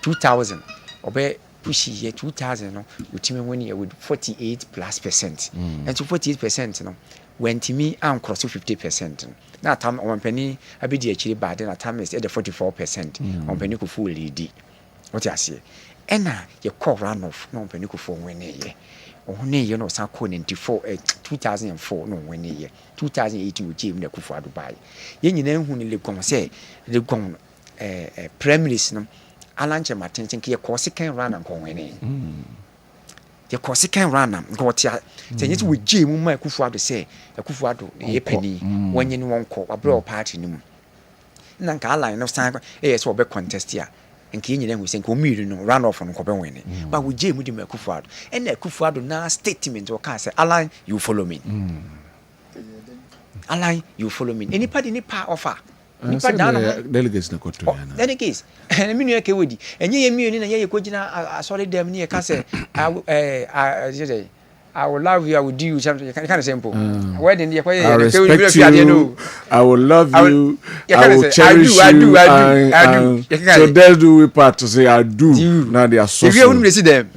2000 obe push ye 2000 no ultimate when you with 48+%. And to 48% no went to me and cross to 50%. Now time on penny I be actually bad and time is at the 44% on penny ko full lead. What I say? And you call run off no penny ko for when ye. Only you know some 2004 no when year 2018 we came the Kufu Dubai yen nyina hu ni le gon say le gon primaries no alanche matenchen ke course can run and kon when the course can run am go tia say we gym ma Kufu Adu say Kufu Adu ye penny when you won call abroad party no na nka line no san so obe contest here and Kenya who saying community no run off on Kwabena but we jam with the Kufuado and the Kufuado na statement or can say align you follow me align you follow me anybody ni pa offer nipa down delegates na koto yana delegates and me no ke wodi enye ye mi oni na ye kogina asori dem ni e ka say I will love you, I will do you something. You can't simple. Where did you I respect you. I will love you. I will cherish you. I do. So they do we part to say I do. Now they are so. If you wouldn't see them,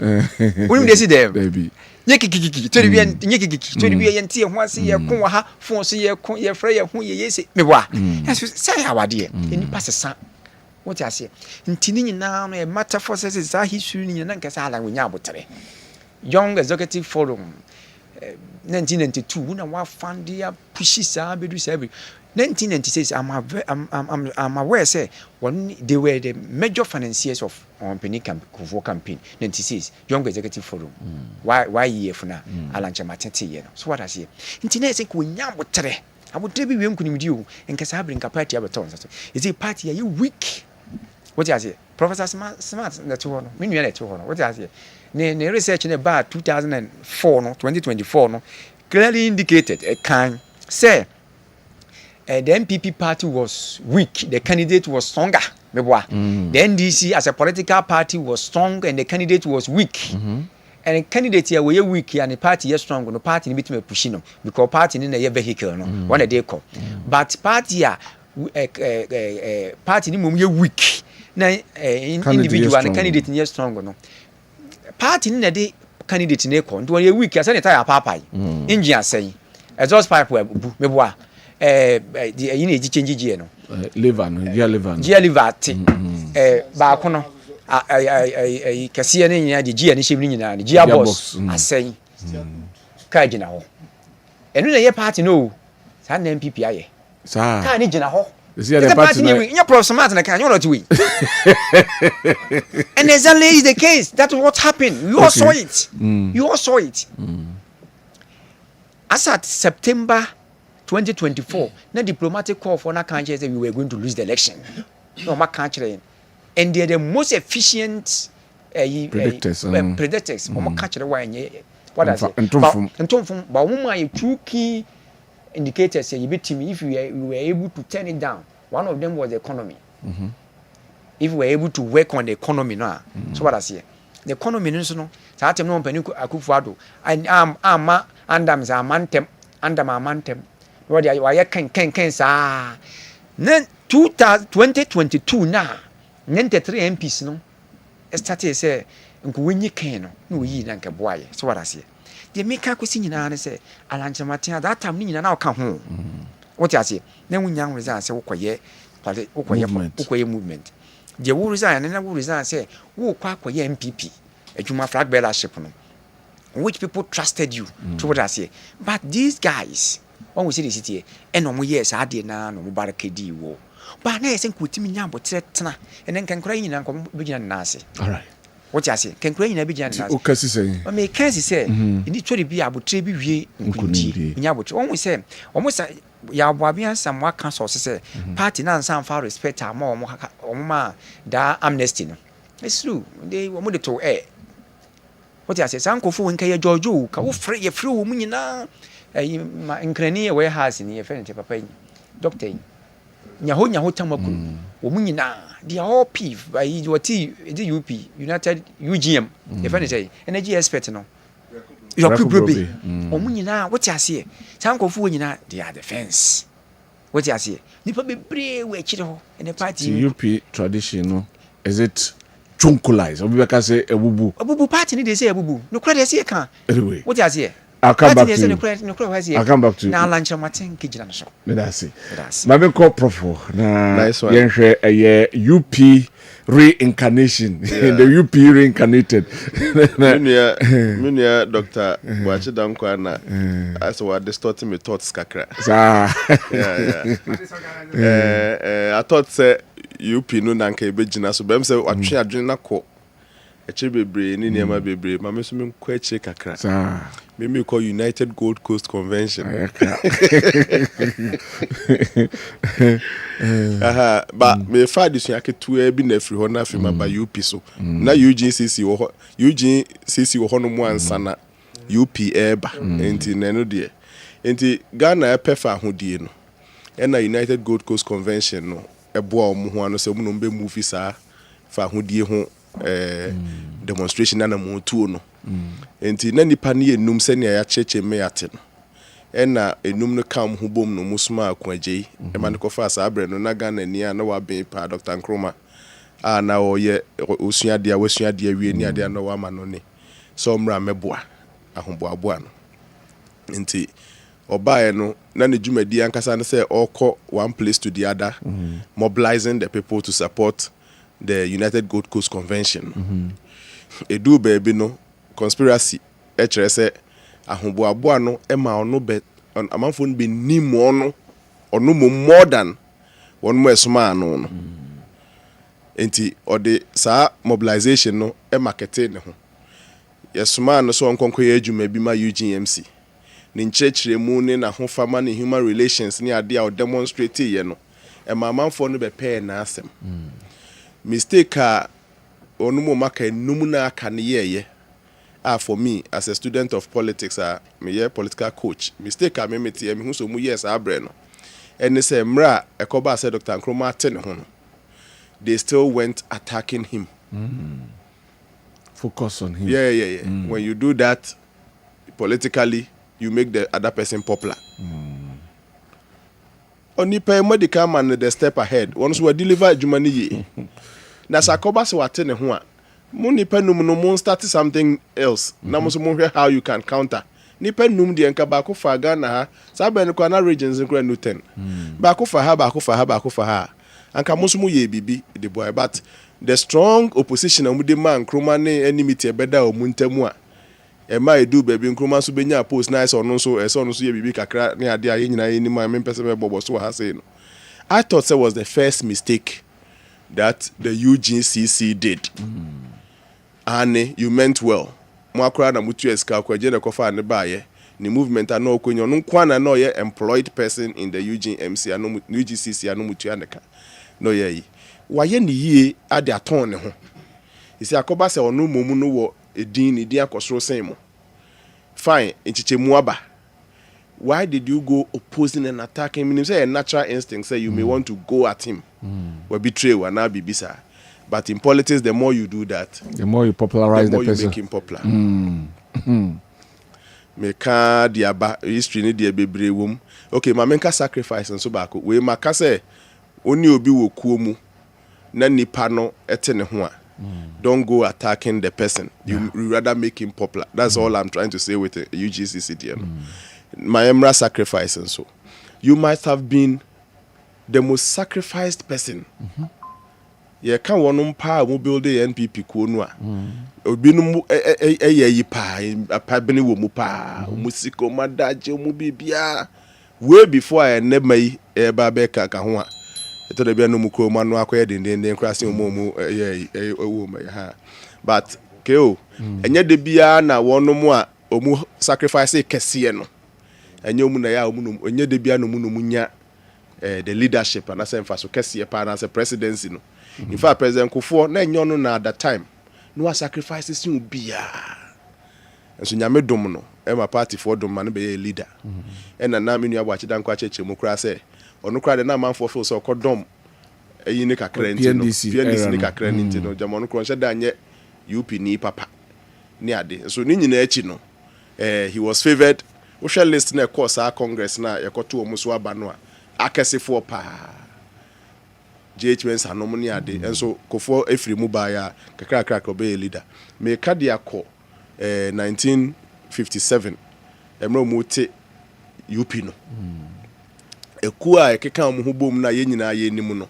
wouldn't they see them? Baby. nyekikiki tori bi nyekikiki tori bi yente ho ase ye ko wa ha fon so ye ko ye fra ye ho ye yese meboa yeso say awade enipa sesa what you say ntini nyina no e matter for say history nyina nka sa ala wonya abotere young executive forum 1992 na wa fund ya pushi sa bedu sa 1996 I'm aware say when they were the major financiers of Penny campaign 96 young executive forum why year for now alancha matete ye so what I say ntini say ko nya abotere abotere bi we nkunimdi o nka sa bring party abeton so is it party you weak. What you say? Professor Smart na to no. Me nua na to no. What you say? Ne research in about 2004 no, 2024 no, clearly indicated a can say the NPP party was weak, the candidate was stronger. The NDC as a political party was strong and the candidate was weak. And the candidate here were weak and the party is strong. No party in between pushing them because party in a vehicle no one a day call. But party party ni mum ye weak. Na individual and candidate ni strong no party ni na de candidate ni ko ndo ye weak asa ne tire papa engine asai exhaust pipe bu meboa yi na eji change no liver no gear liver ti ba ko no kase ne nya de gear ni shebni nyina gear box asai ka gina ho enu na ye party no sa na MPP aye sa ka ni gina ho. The party in your Smart and I can't not we. And exactly is the case. That's what happened. You all saw it. You all saw it. As at September 2024, the diplomatic call for that country said we were going to lose the election. No, my country. And they're the most efficient predators. My country, what I say? And but my two key indicators say you beat me if we were able to turn it down. One of them was the economy. If we were able to work on the economy now, so what I say, the economy no so no. Sa atem no mpani akufuado. Ama andam za mantem, andam amantem. What they were ken sa. Then 2022 na 93 MPs no. Started say nko wenyi ken no. No yi na nke boaye. So what I say. The make akwesi nyina na say alanche matia that time nyina na oka ho. What you say? Na wunya resign say wokoye movement. The wo resign na wo resign say wo kwakoye MPP. Ejuma flag bearership no. Which people trusted you. So what I say? But these guys, when we see the city, and no yes I did na no barakedi wo. But na say nkotimi nya botetena. And then kan kra nyina nko begina na ase. All right. What you say? Can create in a big chance. O kasi say. I mean, can say, you need to be able to be we almost say, almost ya wabian some work council say, party nan some far respect our more da amnesty. It's true. They were moved to air. What you say? Sanko fu when kaya George, ka free your free woman na in warehouse in your friend, papa, doctor. Nyaho tamaku omunyi na they are all peeve by what the UP United UGM if any say energy expert no you could be omunyi na what you say sankofu nyina they are the fence what you say nipa bebre we chire ho and the party UP tradition no is it chunkulize obi be ka say ebubu party ni they say ebubu no credit they say kan anyway what you say I'll come back to you. I'll come back to you. Now, lunch, I'm saying, Kijana show. That's it. Mami call profo. Nice one. UP reincarnation. The UP reincarnated. Munia Dr. Wachi Dankwa na. I saw what distorting me thoughts kakra. I thought say UP no nanka ebejina so bem say watwe adwene na ko. Eche bebre ni niema bebre mame so me ko eche kakra. Me call United Gold Coast Convention. But me fa this yake two bi na free ho na fi ma ba UP so. Na UGCC wo ho no mu ansa na UP eba. Enti na no de. Enti Ghana e pefa ahodie no. E na United Gold Coast Convention no eboa omo ho ano se omo no be movie sa fa ahodie ho demonstration na mo tuo no. Enti na nipa ne enum se ne ya cheche me ate no ena enum no kam ho bom no musuma akwaje e ma ne ko fa sa abre no na Ghana ni na wa ben pa Dr. Nkrumah na o ye osuade a wasuade awie ni ade na wa ma no ne so mra meboa ahoboaboa no nti obae no na ne dwumadi ankasa no say oko one place to the other mobilizing the people to support the United Gold Coast Convention edu baby no conspiracy kire say ahoboaboa no ma ono be amanfo no be nim ono more than one more esoma ano no enti ode saa mobilization no marketing ne ho yesoma no so onkonko ye adwuma bi ma UGMC ni nkyerɛkyerɛ mu ne na ho fama ne human relations ne ade a o demonstrate ye no amanfo no be pay na asem mistake a onu mo maka num na aka ne ye for me as a student of politics me political coach mistake a me mete me hu so mu yes abre no and say mra ekoba say Dr. Nkrumah ate ne ho no they still went attacking him focus on him yeah when you do that politically you make the other person popular oni pay medical man the step ahead once we deliver adwuma ne ye na sakoba se wate ne ho a mo nipa num no mo start something else na mo so mo hwe how you can counter nipa num de enka ba ko fa Ghana ha sa ba ne kwa na regions nkra no 10 ba ko fa ha anka mo so mo ye bibi the boy but the strong opposition amu de man Nkrumah ne enmity ebeda o mu ntamu a e ma edu baby Nkrumah so benya post na eso no so ye bibi kakra ne ade a ye nyina ye ni ma me pese me bobo so ha say no I thought it was the first mistake that the UGCC did and you meant well mo akra na mutu eska kwa je na kofa ne baaye ni movement ana okonyo no kwa na no ye employed person in the UGMC ano UGCC ano mutu aneka no ye yi waye ni yie ade aton ne ho isi akoba se onu momu no wo edin ni dia akosoro sen mo fine enchiche mu aba why did you go opposing and attacking him? Say a natural instinct say you may want to go at him or betray or now be bisa. But in politics, the more you do that, the more you popularize the more person. You make him popular. Meka diaba history ni dia bebre wom. Okay, ma menka sacrifice and so back. We maka say oni obi wo kuo mu na nipa no ete ne ho a. Don't go attacking the person. You rather make him popular. That's all I'm trying to say with the UGCC. My emra sacrifice and so. You might have been the most sacrificed person. Yeah, can one pa mo build the NPP ko no a. Obi no mu yi pa beni wo mu pa musiko madaje mu bibia way before I never yi e ba be ka ho a. Eto de bia no mu kro ma no akoye den krase mu owo ma ha. But keo enye de bia na wono mu a omu sacrifice kese no. Enye omu na ya omu no enye de bia no mu no munya the leadership and asa emfa so kese pa na asa presidency no. In fact, President Kufuor na enyo no na at that time no sacrifices sin bia. Enso nyame dom no e ma party for dom man be leader. Na me nua Owusu Dankwa cheche mu kra say onu kra de na manfo feel so kodom eyi ne kakra nti no PNDC ne kakra nti no jamonu kro nche da anye UP ni papa ni ade so ni nyina echi no he was favored wo share list na course a congress na yekoto omu so aba no a akesefo pa JHMS anom ni ade enso Kufuor efiri mu ba ya kakra be leader me kade akọ 1957 emro mu te UP no eku a ekeka mu hubom na ye nyina ye nim no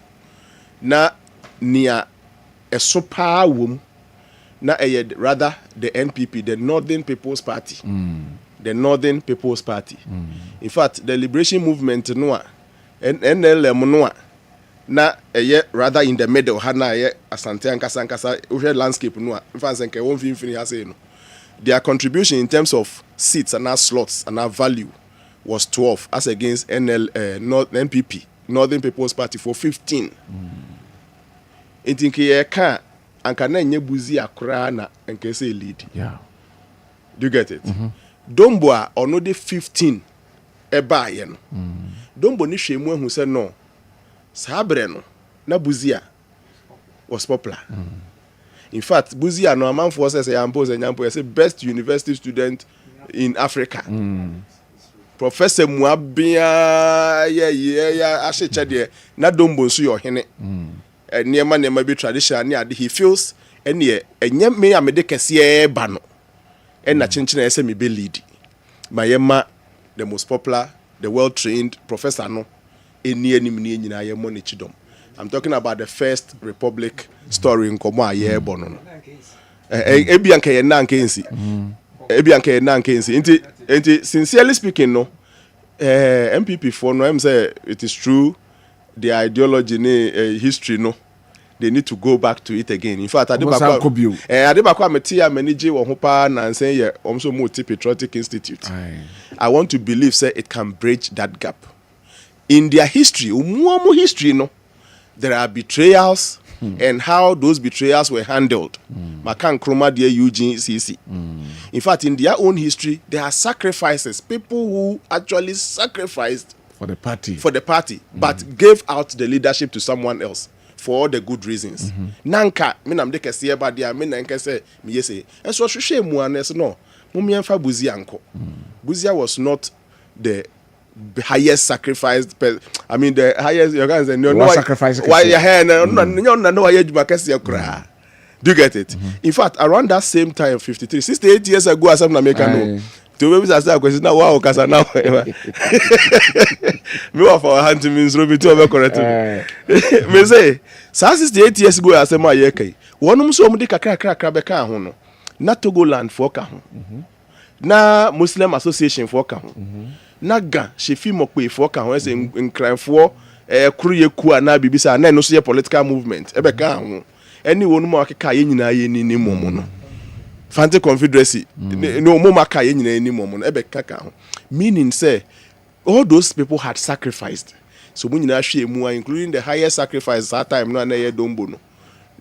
na nia esopa wom na rather the NPP, the Northern People's Party. The Northern People's Party. In fact, the liberation movement no NLM no na rather in the middle hana asante ankasa we landscape no in fact nke won finfini ha say no their contribution in terms of seats and our slots and our value was 12 as against NPP, Northern People's Party, for 15. It think ye can and can nye buzi akra na nke say lead. Yeah. Do you get it? Dombo a ono de 15 eba ye no. Dombo ni hwemu ahu say no. Sabre no na buzi was popular. In fact, buzi no amanfo say nyampo say best university student in Africa. Professor Muabia ashechade na Dombo nso yo hene. Niema be traditional he feels enye me amede kese ba no. and na chinchina ese me be lead mayema the most popular, the well-trained professor no eni ni nyina ye mo ne chidom. I'm talking about the First Republic story in Komo aye bono no. Ebi anka ye na anka ensi. Ebi anka ye na anka ensi. Enti sincerely speaking no MPP for no am say it is true their ideology ne history no they need to go back to it again. In fact adebakwa metia manage wo ho pa na say ye omso multi patriotic institute. I want to believe say it can bridge that gap. In their history, history no, there are betrayals and how those betrayals were handled. Makan Kroma dear Eugene CC. In fact, in their own history, there are sacrifices. People who actually sacrificed for the party, but gave out the leadership to someone else for all the good reasons. Nanka, minamde kesi eba dia, minanka se miyese. And so shushe muanes no, mumienfa Buzia anko. Buzia was not the highest sacrificed I mean the highest you guys no sacrifice why your hand no why you makasi yakura. Do you get it? In fact, around that same time 68 years ago as I'm American to maybe ask that question now wow kasa now me wa for hand to means Robi to correct me say 68 years ago as I'm yekai wonum so mu de kakra be ka ho no na Togoland for ka ho na Muslim Association for ka ho naga shefi mokwe for ka ho say nkranfo kuruye ku ana bibisa na no so ye political movement e be ka ho any wonu ma akeka ye nyina ye ni momo no Fante Confederacy no mo maka ye nyina ni momo no e be ka ho meaning say all those people had sacrificed so mo nyina hwe mu including the highest sacrifice that time no na ye dombo no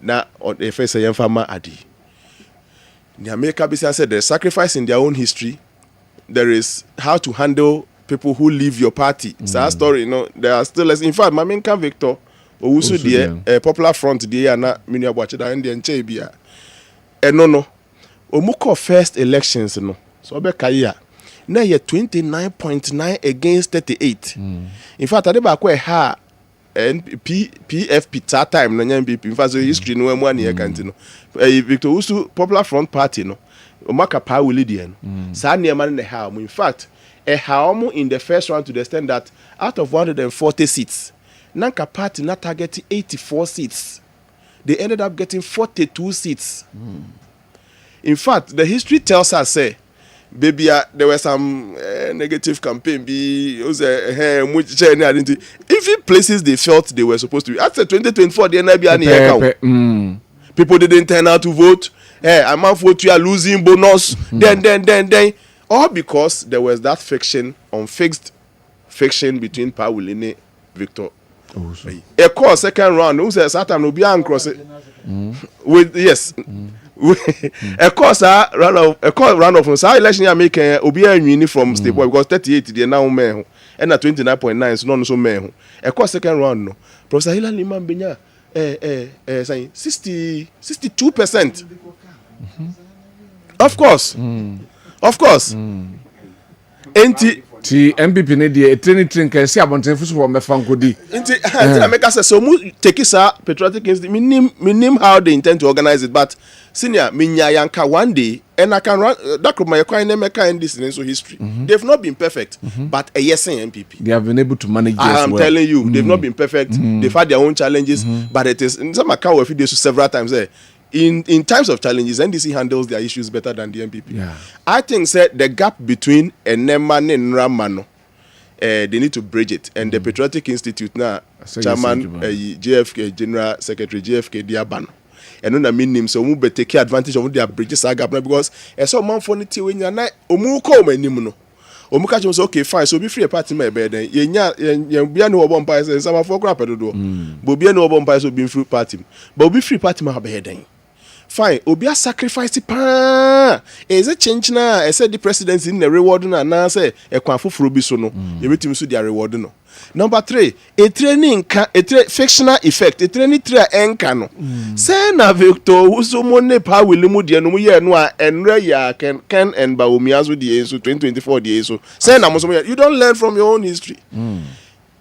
na e fe say yemfama adi the America business said there's sacrifice in their own history. There is how to handle people who leave your party. It's that story, you know. There are still less. In fact, my main can Victor Owusu the Popular Front the na mini abuache da ndi enche bia. No. Omuko first elections no. So be kaya. Na ye 29.9 against 38. In fact, adeba kwa ha PFP that time no MPP. In fact, so history no emu ani e kanti no. Victor Owusu Popular Front Party no. Omaka pa wili die no. Sa niema ne ha in fact in the first round to the extent that out of 140 seats, Nanka Party not targeting 84 seats. They ended up getting 42 seats. In fact, the history tells us, say, baby, there was some negative campaign. Even places they felt they were supposed to be. After 2024, the NIB people didn't turn out to vote. I'm out vote, you are losing bonus. Then. All because there was that unfixed fiction between Pauline Victor. A course second round, who says that time no be cross it. With yes. A course round of so election you make obi anwini from state boy because 38 they now men and at 29.9 so no so men. A course second round no. Professor Hilal Liman Benya saying 62%. Of course. Enti ti MPP ne die etrenitren kan si abonten fuso wo mefa nkodi. Enti na make say so mu take sa patriotic institute minim how they intend to organize it but senior minya yanka one day and I can run that could my kind meka in this so history. They've not been perfect but a yes MPP. They have been able to manage this I'm telling you they've not been perfect. They've had their own challenges but it is in some account we feed several times there. In times of challenges, NDC handles their issues better than the MPP. Yeah. I think the gap between Enema and Ramano, they need to bridge it. And the Patriotic Institute now, Chairman, JFK, General Secretary JFK Diabano. And then I mean him, so we better take advantage of their bridges gap because I saw man for it when you're not Omuko Menimuno. Omukachi was okay, fine, so be free a party my bed. You be no one pies and some for crap at the door. But be no one pies will be free party. But be free party my bed. Fine, Obia sacrifice pa. Is a change na? I said the president in the reward na say e kwanfo frobi so no. You meet him so their reward no. Number 3, a fictional effect. A training tra enka no. Say na Victor Owusu money pa wilimu dia no mu ye no a enre ya Ken and Baomiazo die so 2024 die so. Say na mo so you don't learn from your own history.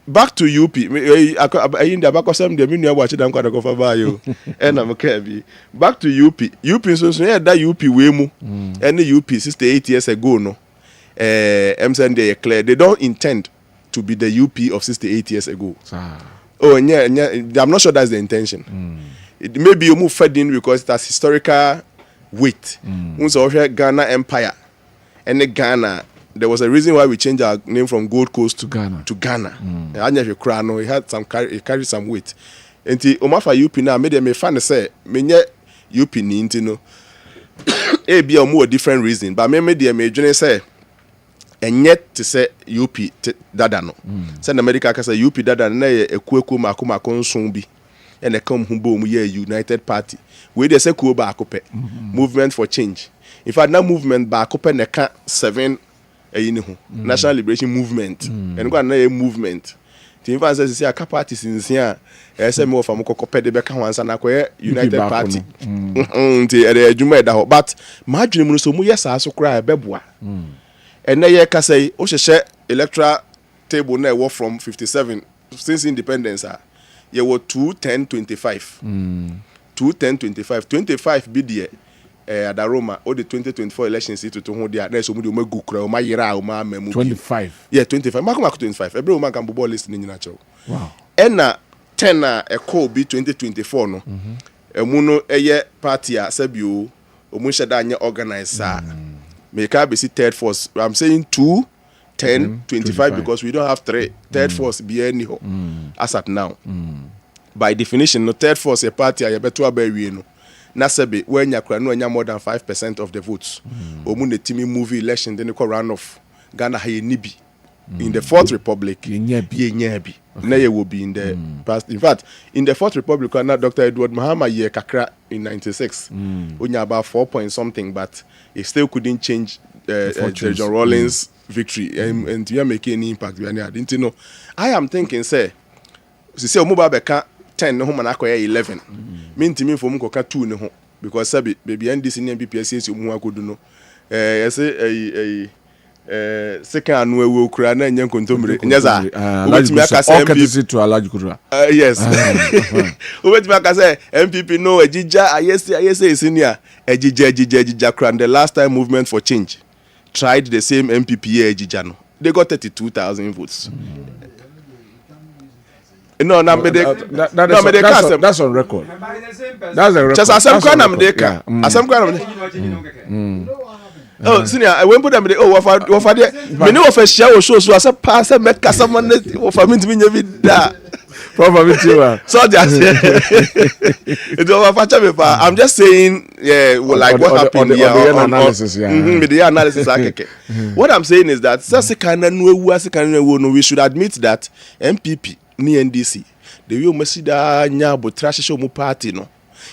back to UP. I in the back of some the menu watch them quite go by you. And I'm okay. Back to UP. UP so yeah that UP way mu. Any UP 68 years ago no. I'm saying they clear. They don't intend to be the UP of 68 years ago. Oh yeah, I'm not sure that's the intention. It maybe you move fed in because it has historical weight. Also Ghana Empire. And the Ghana, there was a reason why we changed our name from Gold Coast to Ghana. And if you cry, no, it carried some weight. And the Omafa UP now made them a fan say, "Menye UP ni intino." A be a more different reason, but me the major say, and yet to say UP dada no. Send America can say UP dada na a kweku makuma konsumbi. And they come humbo mu United Party. We they say ko ba akope. Movement for change. In fact, that movement back up in the 7 National Liberation Movement. And go na movement. The influence says see a party since here. SM of Amoko de Becca once and United Party. But margin so mu yes so cry bebwa. And na ye ka say o share electoral table na work from 57 since independence ye were 210-25. 210-25. 25 be there. Adaroma all the 2024 elections to hold there. There's somebody who go cry, my yera, my memu. 25. Yeah, 25. Mark 25. Every woman can be ball listening in natural. Wow. And 10 a call be 2024 no. Muno party sebio omusha danya organizer. Make be see third force. I'm saying 2, 10, 25 because we don't have third force be anyhow. As at now. By definition, no third force a party I better be no. Nasebe when yakra no anya more than 5% of the votes. Omu ne timi movie election then ko run off. Ghana ha nibi. In the Fourth Republic, ye nyabi. Na ye will be in the past. In fact, in the Fourth Republic, Dr. Edward Mahama ye kakra in 96. Onya about 4 point something, but he still couldn't change John Rawlings' victory and we are making any impact. Didn't you know? I am thinking, say omuba beka 10 no man akoya 11 mean to me for mko ka 2 ne ho because sabi baby NDC ne BPS mu akodu no say second anu ewu kura na enye nkontomre nyaza obetimi aka say MPP to alaji kura yes obetimi aka say MPP no ejija ayese senior ejija kura. The last time Movement for Change tried the same MPP ejija no they got 32,000 votes. No, that's on record. That's a record. Just as I'm crying, I'm there. As I'm crying, oh, senior, I went put them. Oh, what there? Many of us share show so as a pass and make someone for me to be never there. Probably too. So just I'm just saying, yeah, well, like what happened here on analysis, the analysis. What I'm saying is that we should admit that MPP ni NDC the way mesida nya bo trash show mu party no.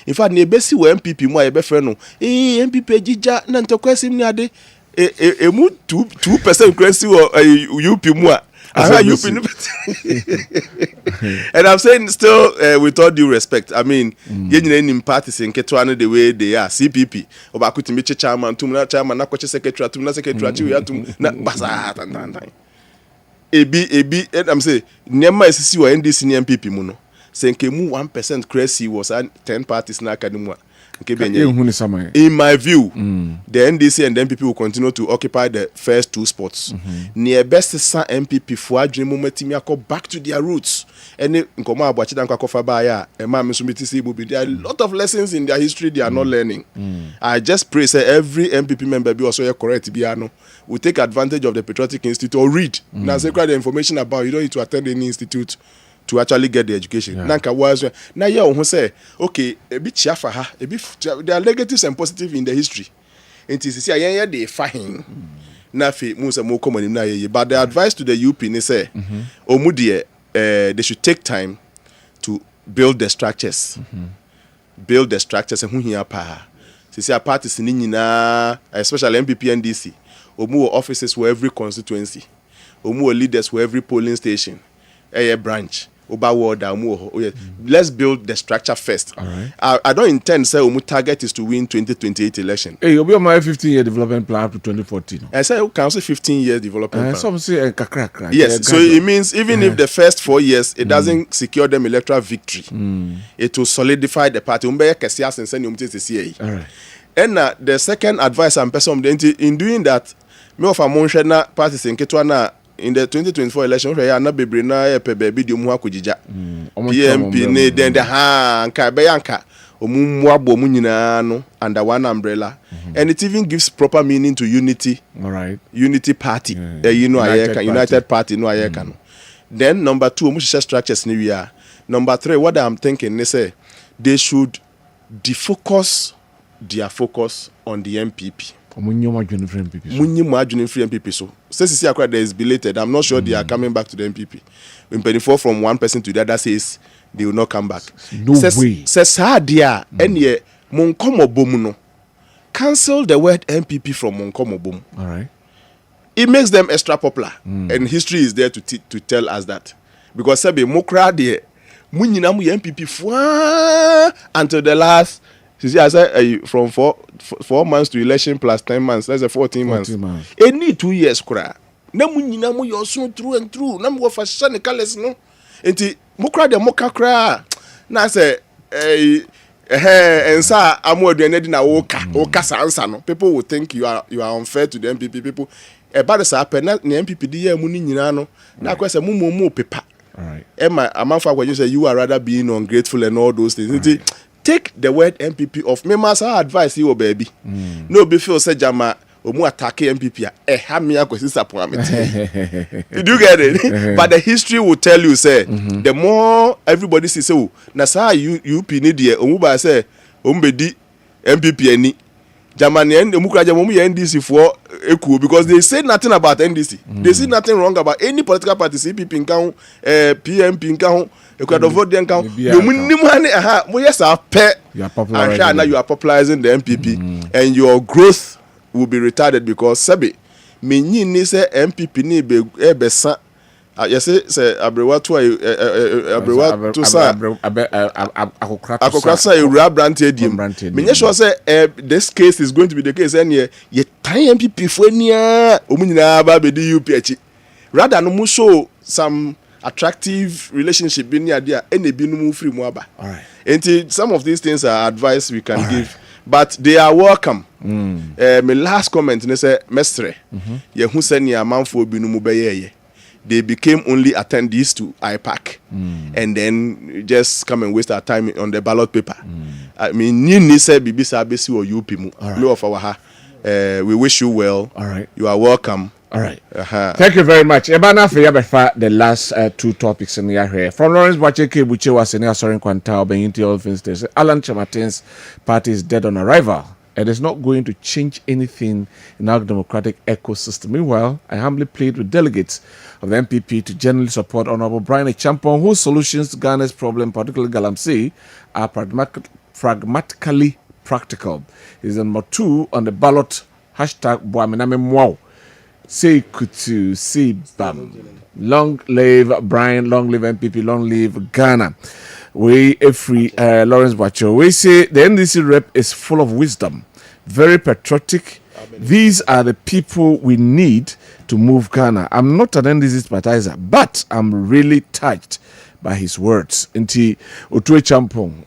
In fact ne besi wo MPP mu aye be fe no MPP jija na ntokwasi ni ade mu 2% crazy wo UP mu a UP. And I'm saying still with all due respect, I mean ye nyina nim parties in ketwa the way they are. CPP obakuti me chairman tum na chairman na kwache secretary tum na secretary chi we atum na basa tantan ebi I'm say nema esisi wa NDC ni MPP mu no senke mu 1% crazy was 10 parties na akademwa nke benye. In my view, the NDC and the MPP will continue to occupy the first 2 spots. Near best sa MPP for adwene mu matimi akọ back to their roots. Any nkoma abwachi dan kwakofa ba ya e ma me so metisi mu bi. There are a lot of lessons in their history they are not learning. I just pray say every MPP member be also correct bi ano will take advantage of the Patriotic Institute or read. Now say the information about you don't need to attend any institute to actually get the education. Nanka was now you who say okay a bit chafa ha a bit there are negatives and positive in the history. It is see yeah they fine na fe mu say mo common na ye but the advice to the UP ni say omudie they should take time to build the structures. Build the structures and who here pa see parties ni nyina especially MPP NDC omu offices for every constituency omu leaders for every polling station a branch Oba ward let's build the structure first. All right. I don't intend say our target is to win 2028 election. Hey, you'll be on my 15-year development plan up to 2014. I say council 15 years development plan. Some say kakra. Yes, so it means even if the first 4 years it doesn't secure them electoral victory, it will solidify the party. All right. And the second advice I'm person in doing that, me of a monshana parties in Ketwana in the 2024 election, we are not be brina baby di muha kujija. PMP ne then the anka beyanka omumwa bomunyina no under one umbrella, and it even gives proper meaning to unity. All right. Unity party, United Party, no ayeka. Then number 2, omushisha structures ni we are. Number 3, what I'm thinking is say they should defocus their focus on the MPP. Munyi free MPP. So since there is belated, I'm not sure they are coming back to the MPP. When 24 from one person to the other says they will not come back. No way. Says dia enye monkomo bomuno. Cancel the word MPP from monkomo bom. All right. It makes them extra popular, and history is there to tell us that. Because sabi mokra de munyina mu MPP until the last. See, I said from 4 months to election plus 10 months. That's a 14 months. Any 2 years, kura. Na munyina mu your soon through and through. Na mu fashion colors no. Enti mukra de mokakra. Na say and sa amu aduane na woka sansa no. People will think you are unfair to the MPP people. But sa pe na MPP di ya mu ni nyina no. Na kwese mu pepa. All right. Emma amanfa when you say you are rather being ungrateful and all those things. Right. Take the word MPP off. Me must advise you, baby. No be feel say jama omu attack MPP. Hamia kwesi supplement. Did you get it? But the history will tell you say the more everybody says so na sa UP need the omu ba say ombedi MPP any. Germany and NDC for equal because they say nothing about NDC. They say nothing wrong about any political party. CPP in count, PMP in count, vote in count. You are popularizing the MPP, and your growth will be retarded because Sabi, me ni say MPP ni be besa. Yes, say abrewa to sa akokrasa ewura brante diem. Me sure say this case is going to be the case and ye time MPP fo nia omunyina ba be di UP achi. Rather no mu show some attractive relationship bi ni ade a enebi no mu free mu aba. All right. And some of these things are advice we can give, but they are welcome. My last comment ne say mestre. Ye hu say ni amanfo bi no mu be ye. They became only attendees to IPAC and then just come and waste our time on the ballot paper. I mean, ni say bibisa besi or UP mu. Of our we wish you well. All right. You are welcome. All right. Thank you very much. Ebana for the last 2 topics in the here. From Lawrence Bacheke Buche was in Sorin Quantao, Beninti Olfins. Alan Chamatin's party is dead on arrival. It is not going to change anything in our democratic ecosystem. Meanwhile, I humbly plead with delegates of the MPP to generally support Honorable Brian Champon, whose solutions to Ghana's problem, particularly Galamsey, are pragmatically practical. He's number 2 on the ballot, #Boamenamemwao. Say Kutu, say Bam. Long live Brian, long live MPP, long live Ghana. We free Lawrence Bacho. We say the NDC rep is full of wisdom, very patriotic. These are the people we need to move Ghana. I'm not an NDC sympathizer, but I'm really touched by his words. Inti Otue Champong,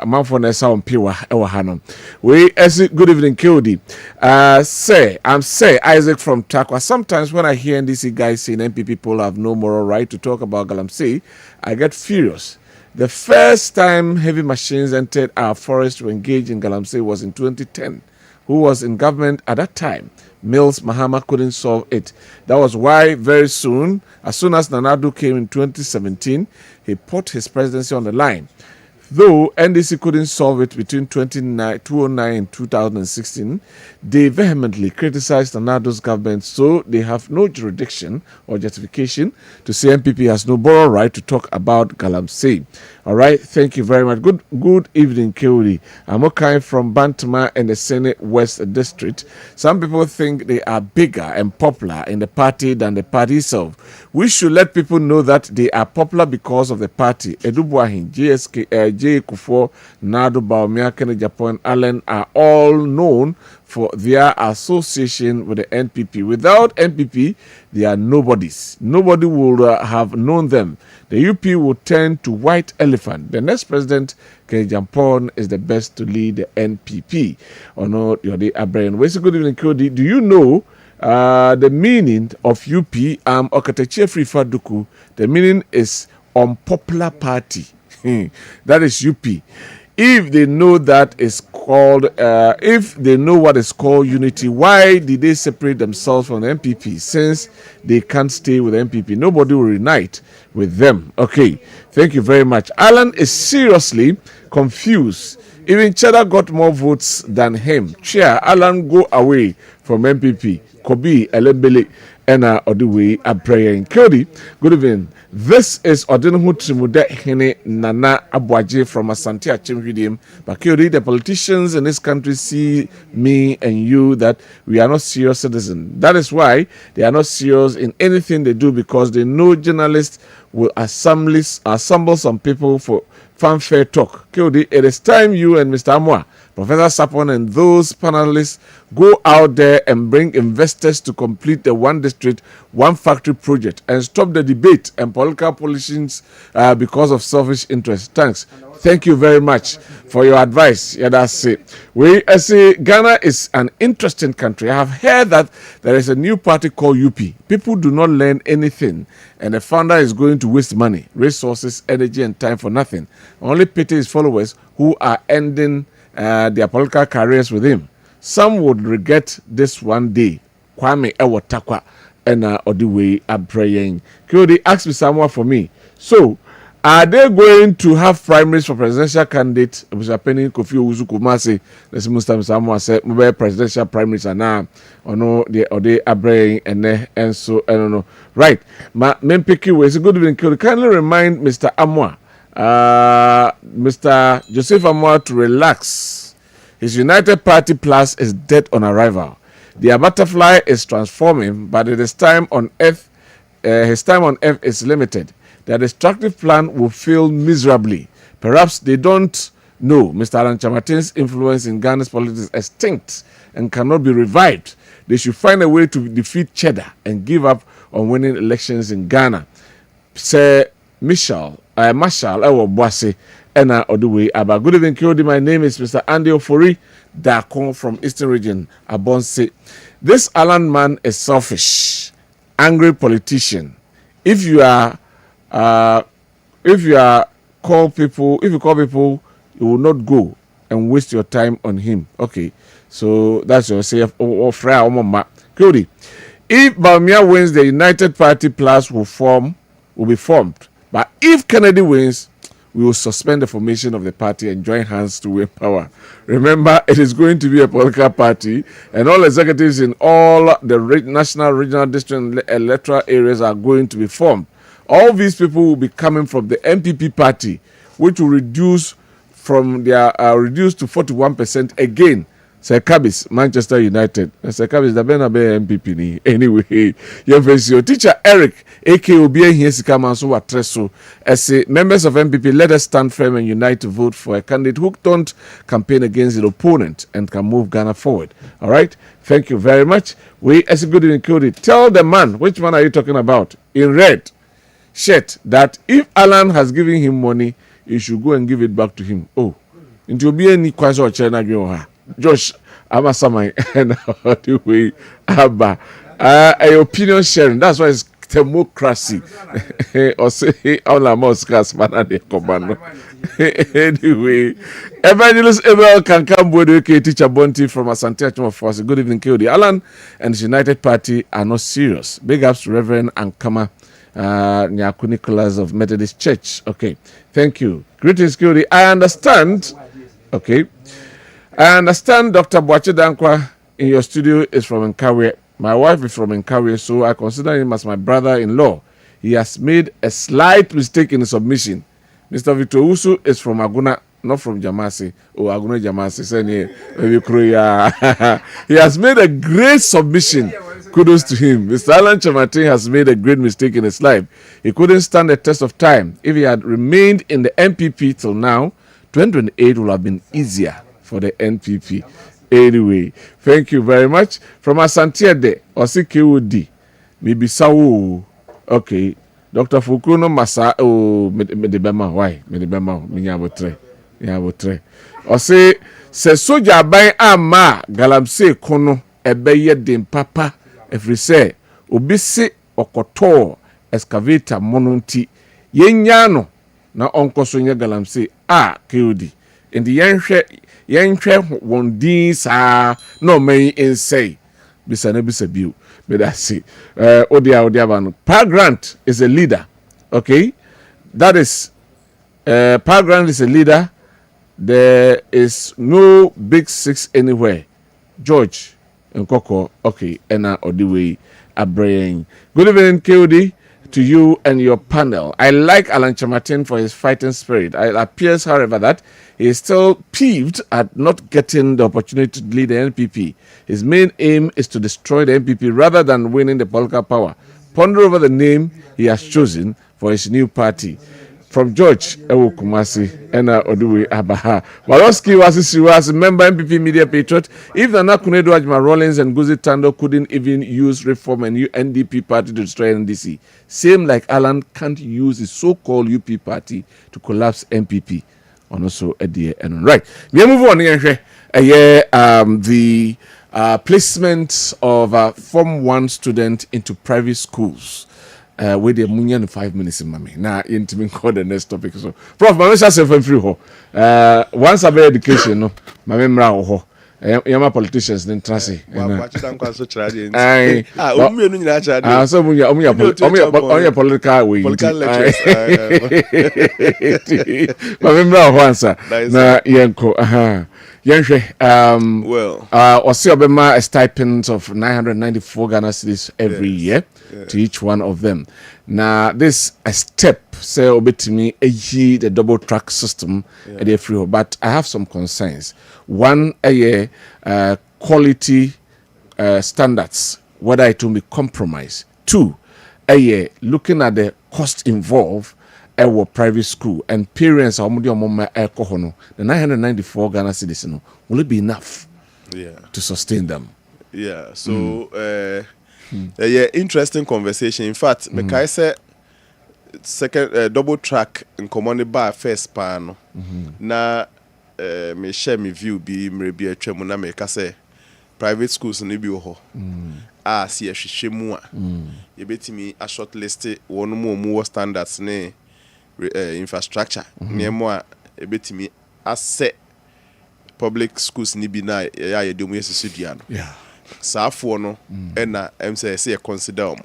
Manfo Nessa on Piwa Ewahano. We good evening, Kodi. I'm Isaac from Takwa. Sometimes when I hear NDC guys saying MPP people have no moral right to talk about Galamsey, I get furious. The first time heavy machines entered our forest to engage in Galamsey was in 2010. Who was in government at that time? Mills Mahama couldn't solve it. That was why very soon, as soon as Nanadu came in 2017, he put his presidency on the line. Though NDC couldn't solve it between 2009 and 2016, they vehemently criticized Nanado's government, so they have no jurisdiction or justification to say MPP has no moral right to talk about Galamsey. All right, thank you very much. Good evening, Keuri. I'm Okai from Bantama and the Senate West District. Some people think they are bigger and popular in the party than the party itself. We should let people know that they are popular because of the party. Edubuahin, J. Kufo, Nado, Baumia, Kennedy, Japan, Allen are all known for their association with the NPP. Without NPP, they are nobodies. Nobody would have known them. The UP will turn to white elephant. The next president, Kennedy Japan, is the best to lead the NPP. Or no, Yode Abraham. Good evening, Cody. Do you know the meaning of UP? Okateche Frifaduku. The meaning is unpopular party. That is UP. If they know that is called, if they know what is called unity, why did they separate themselves from the MPP? Since they can't stay with the MPP, nobody will unite with them. Okay, thank you very much. Alan is seriously confused. Even Cheddar got more votes than him. Chair, Alan, go away from MPP. Kobi, Elebele, and Odiwe Abraham. Cody, good evening. This is Odinhu Trimude Hene Nana Abuaje from Asante Achimhidim. But Cody, the politicians in this country see me and you that we are not serious citizens. That is why they are not serious in anything they do, because they know journalists will assemble some people for fanfare talk. Cody, it is time you and Mr. Amwa, Professor Sapon, and those panelists go out there and bring investors to complete the one district, one factory project and stop the debate and political politicians because of selfish interests. Thanks. Thank you very much for your advice. Yeah, that's it. I say Ghana is an interesting country. I have heard that there is a new party called UP. People do not learn anything, and the founder is going to waste money, resources, energy, and time for nothing. Only pity his followers who are ending their political careers with him. Some would regret this one day. Kwame Ewotakwa and Odiwe Abrayeng. Kyodi asked me someone for me. So, are they going to have primaries for presidential candidate? Mr. Penny Kofi Owusu Kumasi, let's Mr. Samuel said, mobile presidential primaries are now, or no, the Ode Abrayeng and so I don't know. Right. Ma Mempeki was good evening. Kyodi, kindly remind Mr. Amwa, Mr. Joseph Amwa to relax. His United Party Plus is dead on arrival. Their butterfly is transforming, but it is time on earth. His time on earth is limited. Their destructive plan will fail miserably. Perhaps they don't know Mr. Alan Chamatin's influence in Ghana's politics is extinct and cannot be revived. They should find a way to defeat Cheddar and give up on winning elections in Ghana. Sir Marshall Ewo Boase. Good evening, Kyodi. My name is Mr. Andy Ofori Dakon from Eastern Region, Abonse. This Alan man is selfish, angry politician. If you call people, you will not go and waste your time on him. Okay, so that's your say. Kyodi, if Baumia wins, the United Party Plus will be formed. But if Kennedy wins, we will suspend the formation of the party and join hands to win power. Remember, it is going to be a political party, and all executives in all the national, regional, district, and electoral areas are going to be formed. All these people will be coming from the MPP party, which will reduce from their reduced to 41% again. Sir Cabis, Manchester United. Sir Cabis, the Benabe MPP ni. Anyway, your teacher Eric, AKOB, here Sikamanso Watreso. As members of MPP, let us stand firm and unite to vote for a candidate who don't campaign against the opponent and can move Ghana forward. All right. Thank you very much. We, as a good included, tell the man, which man are you talking about? In red shirt, that if Alan has given him money, you should go and give it back to him. Oh, into be any question or China. Josh, I'm a Samai and the way Abba. Opinion sharing, that's why it's democracy. Or say all the Moscas, man, they command. Anyway, Evangelist Abel can come with okay, teacher Bonti from Asante Achimwa Force. Good evening, Kyodi. Alan and his United Party are not serious. Big ups to Reverend Ankama Nyaku Nicholas of Methodist Church. Okay, thank you. Greetings, Kyuri. I understand. Okay, I understand Dr. Boache Dankwa in your studio is from Nkawe. My wife is from Nkawe, so I consider him as my brother-in-law. He has made a slight mistake in the submission. Mr. Victor Owusu is from Aguna, not from Jamasi. Oh, Aguna Jamasi. He has made a great submission. Kudos to him. Mr. Alan Chamatin has made a great mistake in his life. He couldn't stand the test of time. If he had remained in the NPP till now, 2028 would have been easier for the NPP. Anyway, thank you very much. From Asantiede, Osikewudi, Mibisawu. Okay. Dr. Fukuno Masa, oh, Medibema, why? Medibema, Minyabotre. Ose, se soja bay ama, galamse kono, ebeye dem papa, efrise, obisi okoto, excavator mononti, yenyano, na onkoso nye galamse, keudi. Indi yenhwe wondin sa, no may insay, bisa biu. But that's it. Odia. Power Grant is a leader. Okay? That is, Power Grant is a leader. There is no big six anywhere. George Nkoko, okay, Ena Odiwe Abraying. Good evening, KOD, to you and your panel. I like Alan Chamatin for his fighting spirit. It appears, however, that he is still peeved at not getting the opportunity to lead the NPP. His main aim is to destroy the NPP rather than winning the political power. Ponder over the name he has chosen for his new party. From George Ewo Kumasi, Ena Oduwe Abaha. Walowski was a member NPP Media Patriot. If Nana Kunedo Ajma Rollins and Guzi Tando couldn't even use Reform and NDP party to destroy NDC, same like Alan can't use his so-called UP party to collapse NPP. And also Eddie and right. We move on here. The placement of Form 1 student into private schools. With the munyan 5 minutes in mami. Now, intimate call the next topic. So, Prof, my message is free ho. Once about education, no, my memory ho. Yama politicians then transi. So munya political way. Political lectures. My memory ho answer. Na yenko. Osi obema a stipend of 994 Ghana cedis every year to each one of them. Now, this a step, say, obetimi the double track system at the free, but I have some concerns. One, quality standards, whether it will be compromised. Two, looking at the cost involved. Our private school and parents are the 994 Ghana cedis will it be enough to sustain them? Yeah, so interesting conversation. In fact, I say second double track in command by first pan. Na me share my view be maybe a tremuna make say private schools ni bi ho. See a shishemua. You bet me a short list one more standards ne. Infrastructure near more a bit me asset public schools ni bi na ya do mu yesudiano saa fo no na say consider mo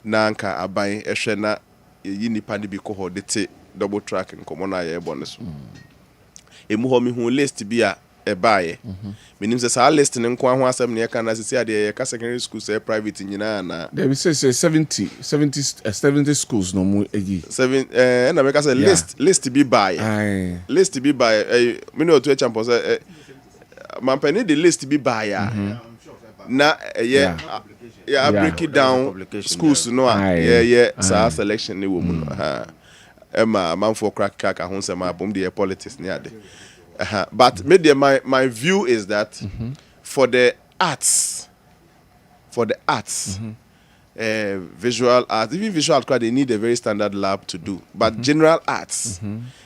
na nka aban ehwe na yi nipa ni bi ko ho de te double track nkomo na ya ebo ne so emu ho mi hu list bi a ebaaye menim say saa list ne nko ho asem ne ka na sisi ade ya ka secondary school say private nyina na there be say 70 schools no mu egi 7 na me ka say list bi baaye list bi baaye me no to champion say mampani the list bi baaye na break it down schools no saa selection ni wo mu no Emma man for crack ho say ma bom the politics ni ade. But maybe my view is that for the arts, visual arts, even visual art, they need a very standard lab to do. But general arts,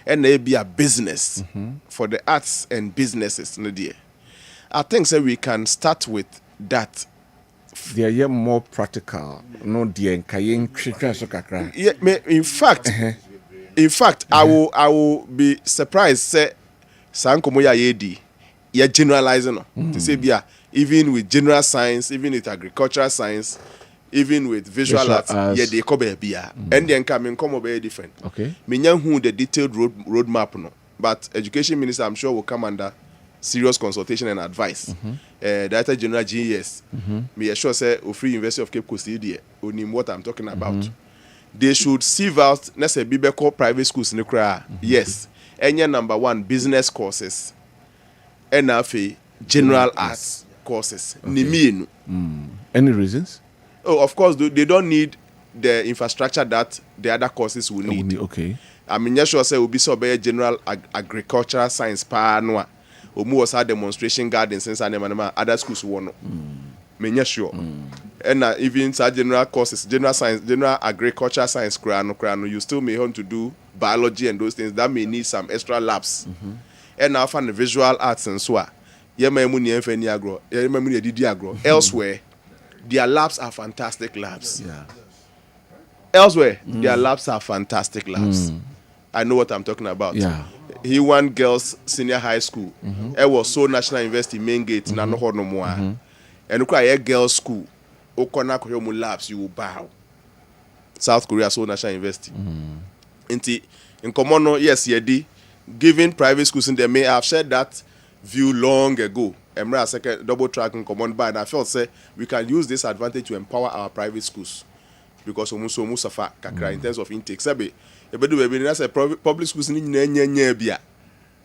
and they be a business for the arts and businesses. I think so we can start with that. They are more practical. No, in fact, I will be surprised. Say. Sankomo ya yedi ya generalizing no to say bia even with general science, even with agricultural science, even with visual arts, yeah, they come here, and then come very different. Okay. Me who the detailed roadmap no, but education minister I'm sure will come under serious consultation and advice. Director General GES, me assure say Free University of Cape Coast here, only what I'm talking about. They should sieve out let's say Bibeko private schools in the cry. Yes. Any number one business courses, NFA general arts courses. Okay. Any reasons? Oh, of course, they don't need the infrastructure that the other courses will need. Okay. I mean, yes, sure, say will be so be general agricultural science pa no. Omu was a demonstration gardens since other schools won. Me sure. And even general courses, general science, general agricultural science, crano, you still may want to do biology and those things that may need some extra labs. And now find the visual arts and so on. Elsewhere, their labs are fantastic labs. Yeah. Elsewhere, their labs are fantastic labs. I know what I'm talking about. Yeah. He won girls senior high school. It was so National University main gate. Na no no more. And look at girls school. Okona koyomu labs you will bow. South Korea so National University. In common, yes, yedi. Giving private schools in there may have shared that view long ago. Emra second double track in common by, and I felt say we can use this advantage to empower our private schools because almost suffer kakra in terms of intake. Sabe, that's a public schools in bia.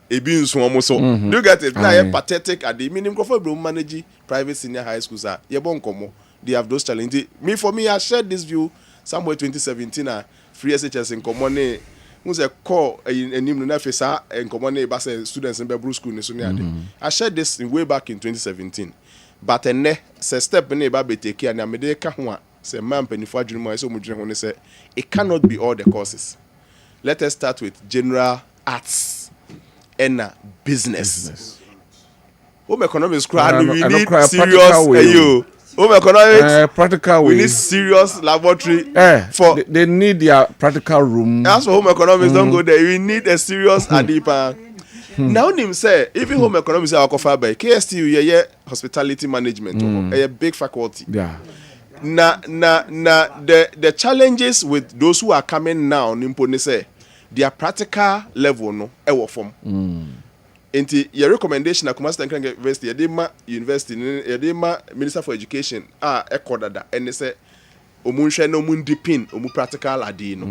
Do you get it? Now pathetic at the minimum for manage private senior high schools are they have those challenges. For me, I shared this view somewhere 2017 free SHS in common. Who's a call in Nafisa and common students in Bebru school in I shared this way back in 2017. But a step in a baby take care and America say man penny for dream so much when they say it cannot be all the courses. Let us start with general arts and business. Home economics we need serious home economics practical we need serious laboratory for they need their practical room. That's for home economics don't go there. We need a serious adipa. Now him say even home economics are offered by KSTU hospitality management a big faculty. Yeah. The challenges with those who are coming now nimpone say their practical level no e form. Enti your recommendation na Kumasi Tankranga University yedema university yedema Minister for Education ekodada and they say omunhwe no mundipin omu practical adi no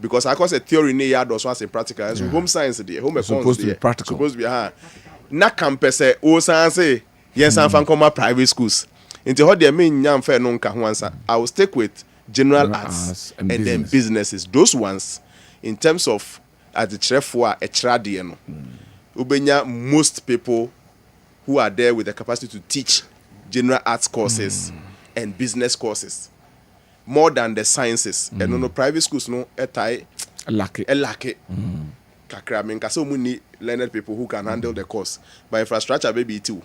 because I cause a theory ne yard also as in practical as home science there home supposed to be practical supposed to be na campus o say yes and fan come private schools enti how they mean nyam fair no nka ho ansa I will stick with general arts and then businesses those ones in terms of at the trefo a trade no Ubenya, most people who are there with the capacity to teach general arts courses and business courses more than the sciences. And no private schools no lack it. Kakra mean so many learned people who can handle the course. But infrastructure maybe too.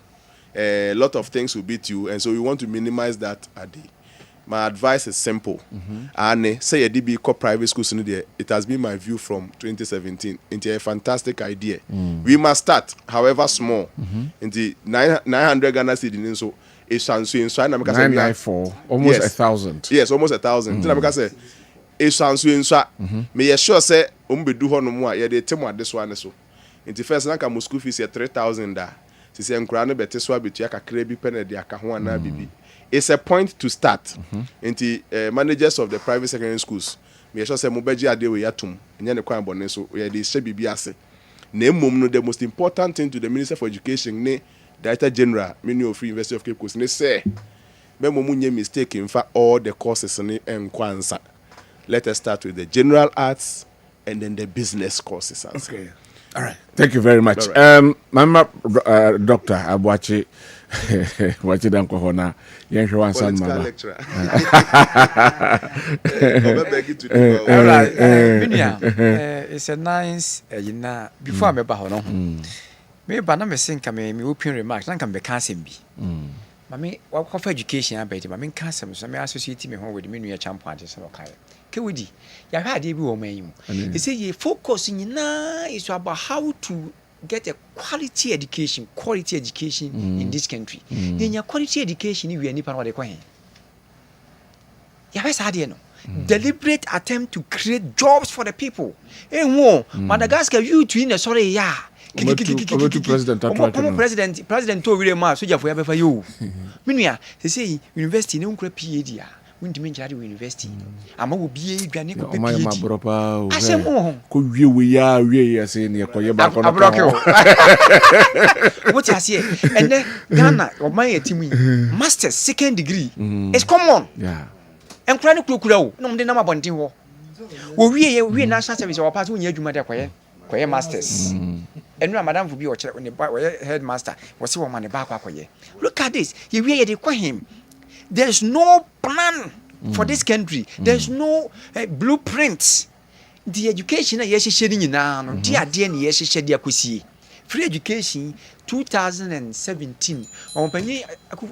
A lot of things will beat you, and so we want to minimize that at the. My advice is simple. And say a DB core private schools in there. It has been my view from 2017 into a fantastic idea. We must start, however small, in the 900 Ghana cedis. So it's 994, almost 1,000. Yes, almost 1,000. Say it's may sure say do no more. Yeah, they tell me this one so. In the first nanka my school fees 3,000 da. She say nkrano bete so abetu aka krebi pene de aka ho ana bibi. It's a point to start. Into managers of the private secondary schools. Me sure say mo beji ade we yatum. Enya ne kwan bone so we dey she bibi ase. Na emom no the most important thing to the Minister for Education ne Director General Mini of Free University of Cape Coast ne say me mo munye mistake in fact all the courses ne enkwansa. Let us start with the general arts and then the business courses. Okay. All right. Thank you very much. Mama Dr. Abuachi Wachi Dankwa hona yenhwe wansan mama. Lecturer. All right. It's a nice before me ba hono. Me ba na me think me open remarks na kan be cancel bi. Mami wa for education abeti mami cancel so me associate me ho with me nua champion ade so kai. Kewudi ya hwa ade bi wo man yi mu. They say you focus nyina is about how to get a quality education in this country. Then your quality education we any pan what they Yes, I didn't know. Deliberate attempt to create jobs for the people. Eh, wo, Madagascar, you twin, sorry, yeah. President to really ma soja for ever you. Minia, they say university no cra PhD. We didn't mention university. I'm will be a granny. My bropa. I said, could we are we are saying your back on a block? What I say, and then Ghana or my team master's second degree is common. Yeah. And chronic no, the number one thing. We national service or part when you do matter quiet masters. And Madame will be your when the headmaster was so on the back. Look at this. You really quite him. There's no plan for this country. There's no blueprint. The education yes shedding now. Dear yes shed free education 2017. On penny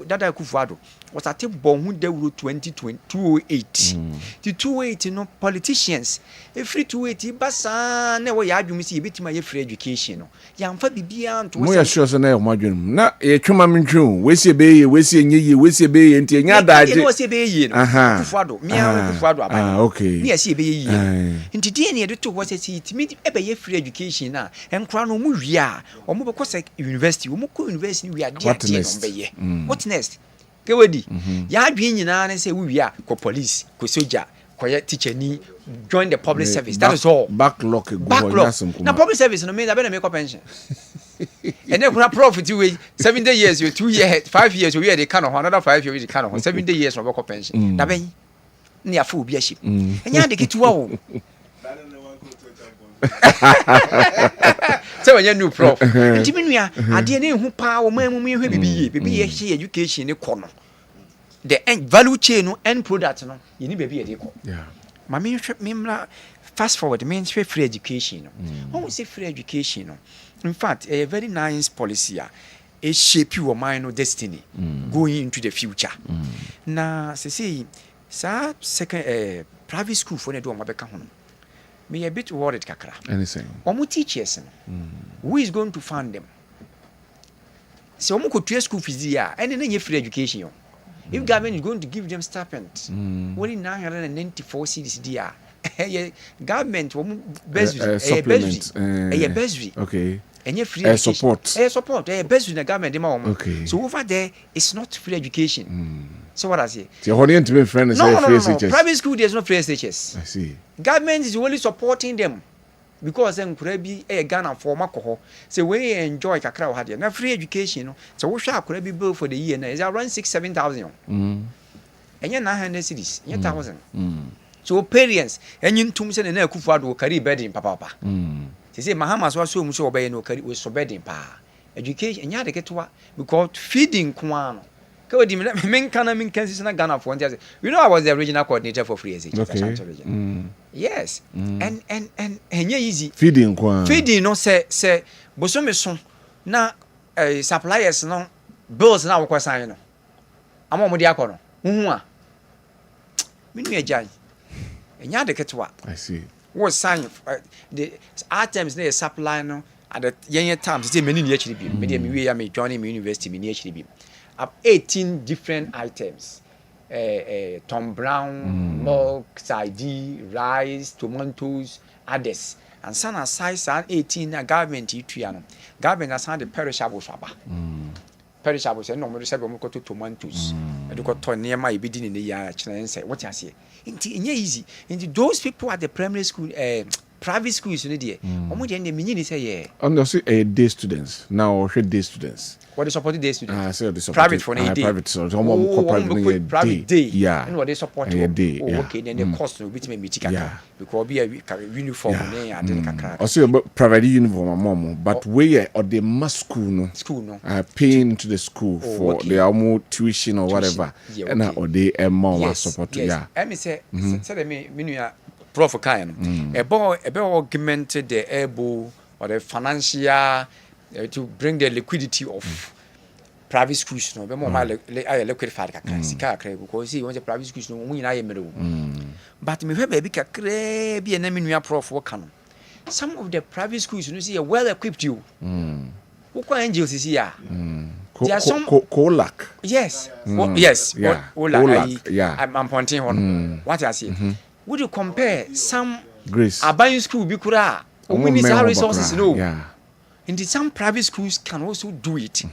Dada Akufo-Addo was at a bomb de 2008. The 280 no politicians. A free 280 basa never yard you see bit my free education. Young for Bibian to we are sure so now, Madam. Na a chumam, we see bay, we see ye, we see bay, and Tiana was a bay. Akufo-Addo, me Akufo-Addo. Okay. Yes, a bay. And today near the two was a seat, meet a free education now, and crown Muria, or Mobocosek University, Umuku University, we are dear. What next? Kewedi. Ya dream and say we are police, soja, quiet teacher ni join the public service. That is all. Backlog. Now public service no mean I better make a pension. And then we profit you 70 years, you 2 years, 5 years, we are the kind of another 5 years, the kind of 70 years from work pension. Now ben near full be a ship. And ya de get to so when you new prof, Jiminia, I didn't who power men be education in corner. The end value chain no end product no, you need baby a deco. Yeah. My main fast forward means free education. When we say free education, in fact, a very nice policy. It shape your mind or destiny going into the future. Now, say, second private school for the do me a bit worried, Kakra. Anything. Omu teachers, who is going to fund them? So, Omu could school fees here, and then free education. If government is going to give them stipend, what in 994 cities there? Government, supplement, a bursary. Okay. And free support. Support, a bursary in the government. Okay. So, over there, it's not free education. So, what I say? So, how to be friends? No. Private school, there's no free teachers. I see. Government is only supporting them because them could be a Ghana for alcohol. So we enjoy kakra had now free education. So we shall could be bill for the year is around 6,000-7,000. And you're 900 cities, 1,000. So parents and you to send an Akufo-Addo carry bedding, papa. They say Mahamas was so much obey no carry with so bedding pa. Education and you had to get to what we call feeding Kwan. Men can Ghana for you know I was the original coordinator for free education. Yes. And easy. Feeding no say bosom so na suppliers no bills na wo kwasan no. Amo mo di akono. Hu a. Minu agyan. Enya de ketwa. I see. What sign the items na supply no at the yen times say many ni actually be. Me dey me we ya me joining me university me ni actually be. 18 different items. Tom Brown, milk, sardine, rice, tomatoes, others. And some aside 18 government ituano. Government has had the perishable shaba. Perishable say no more say we go to tomatoes. And go to near my bidding in the year and say what you say. It's easy. And those people at the primary school private schools you dey. Omo dey mean say yeah. And also day students. Now day students. What they support day students? Private for a day. Private, so private day. Yeah. And what they support a day. Okay, then the cost will be to me because be a uniform and then also private uniform mom, but where or the mass school no paying to the school for their tuition or whatever. And or they more support. Yeah. Let me say me Prof. Kayan, a boy augmented the able or the financial to bring the liquidity of private schools. No, be more liquid fat because he wants a private schools. No, we but me have baby kakre be an enemy prof work. Some of the private schools, you see, are well equipped. You who can angels is here. there are some Kolak. yes yes Yeah. Olak Yeah. I'm pointing on what I say would you compare some Grace. Aban school bi kura we need men resources bakra. no Yeah. and some private schools can also do it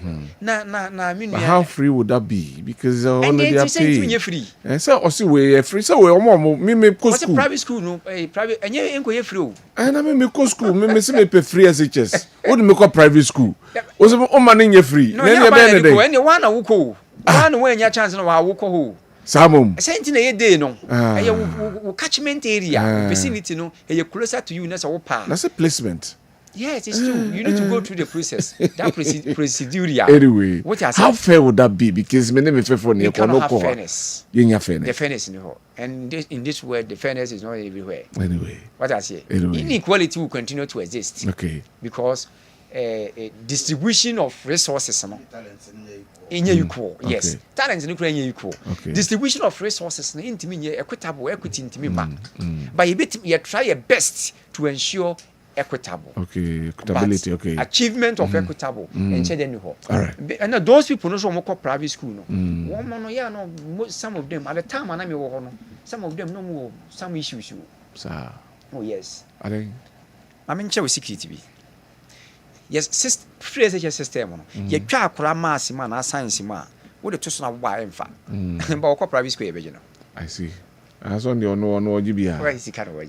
na I mean But how free would that be? Because and they are then say paying. free And so also we free. So we me go what's a school. private school no private and you enko free And I me go school. Me say me pay free SHS. What do me call private school? O say o man in free. no Then you you buy be the and one na wuko one when you chance no wa wuko ho Samum. senti na ye day no e wo catchment area vicinity no e closer to you na so wo pa That's a placement. yes it's true you need to go through the process that procedure Anyway, what you how fair would that be? Because me name fair for you you cannot no have ko. fairness Yenya the fairness. fairness in here and in this world the fairness is not everywhere Anyway. what I say Anyway. inequality will continue to exist Okay. because distribution of resources no equal yes talent no equal Okay. distribution of resources no intimi equitable equity intimi ma but you try your best to ensure equitable Okay. Equitability. but Okay. achievement of equitable and check them All right. and those people no so mo private school no one no yeah no some of them at the time and me wo no some of them no more some issues Sir. oh yes I think. I mean check security bi yes system free SHS system no ye twa akora mass ma na science ma wo de to so na wo ba emfa but wo private school e be no I see. As on the no GBA. where is kind of way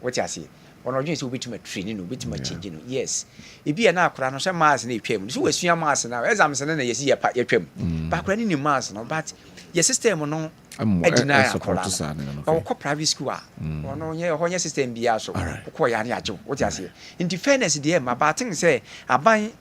what you see ono dwen se obitima training no obitima change no yes e bia na akora no hwe mass na etwam so wasua mass na exam se na yesi ye pa yetwam ba akora ni mass no but your system no edina akora no ko private school a ono ye ho system bia so ko ya na ajew what you see in fairness there ma ba think say aban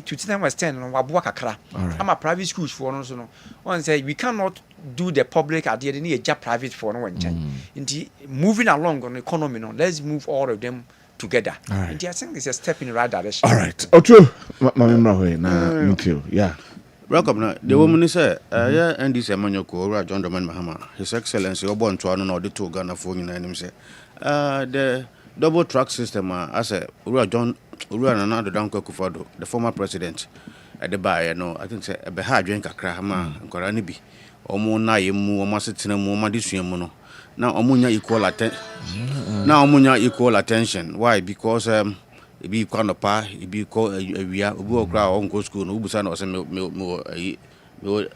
to them western no waboa kakra ama private schools for no so no one say we cannot do the public at the end of private for no one change moving along on the economy no let's move all of them together and I think it's a step in the right direction all right otu mamemra hoye na mfeel yeah welcome na the woman is yeah NDC amanyoko ora John Doman Mahama his excellency obo nto no de to Ghana for nyina nim say the double track system as a ora John ora Nana Dankwa Kufado the former president at the buy no I think say be ha adwen kakra ma nkora ne bi omo na yemu omo asetena mu omo adesua mu no na omo nya equal attention why because ebi kwa no pa ebi ko awia obi okra on go school no ubusa na se me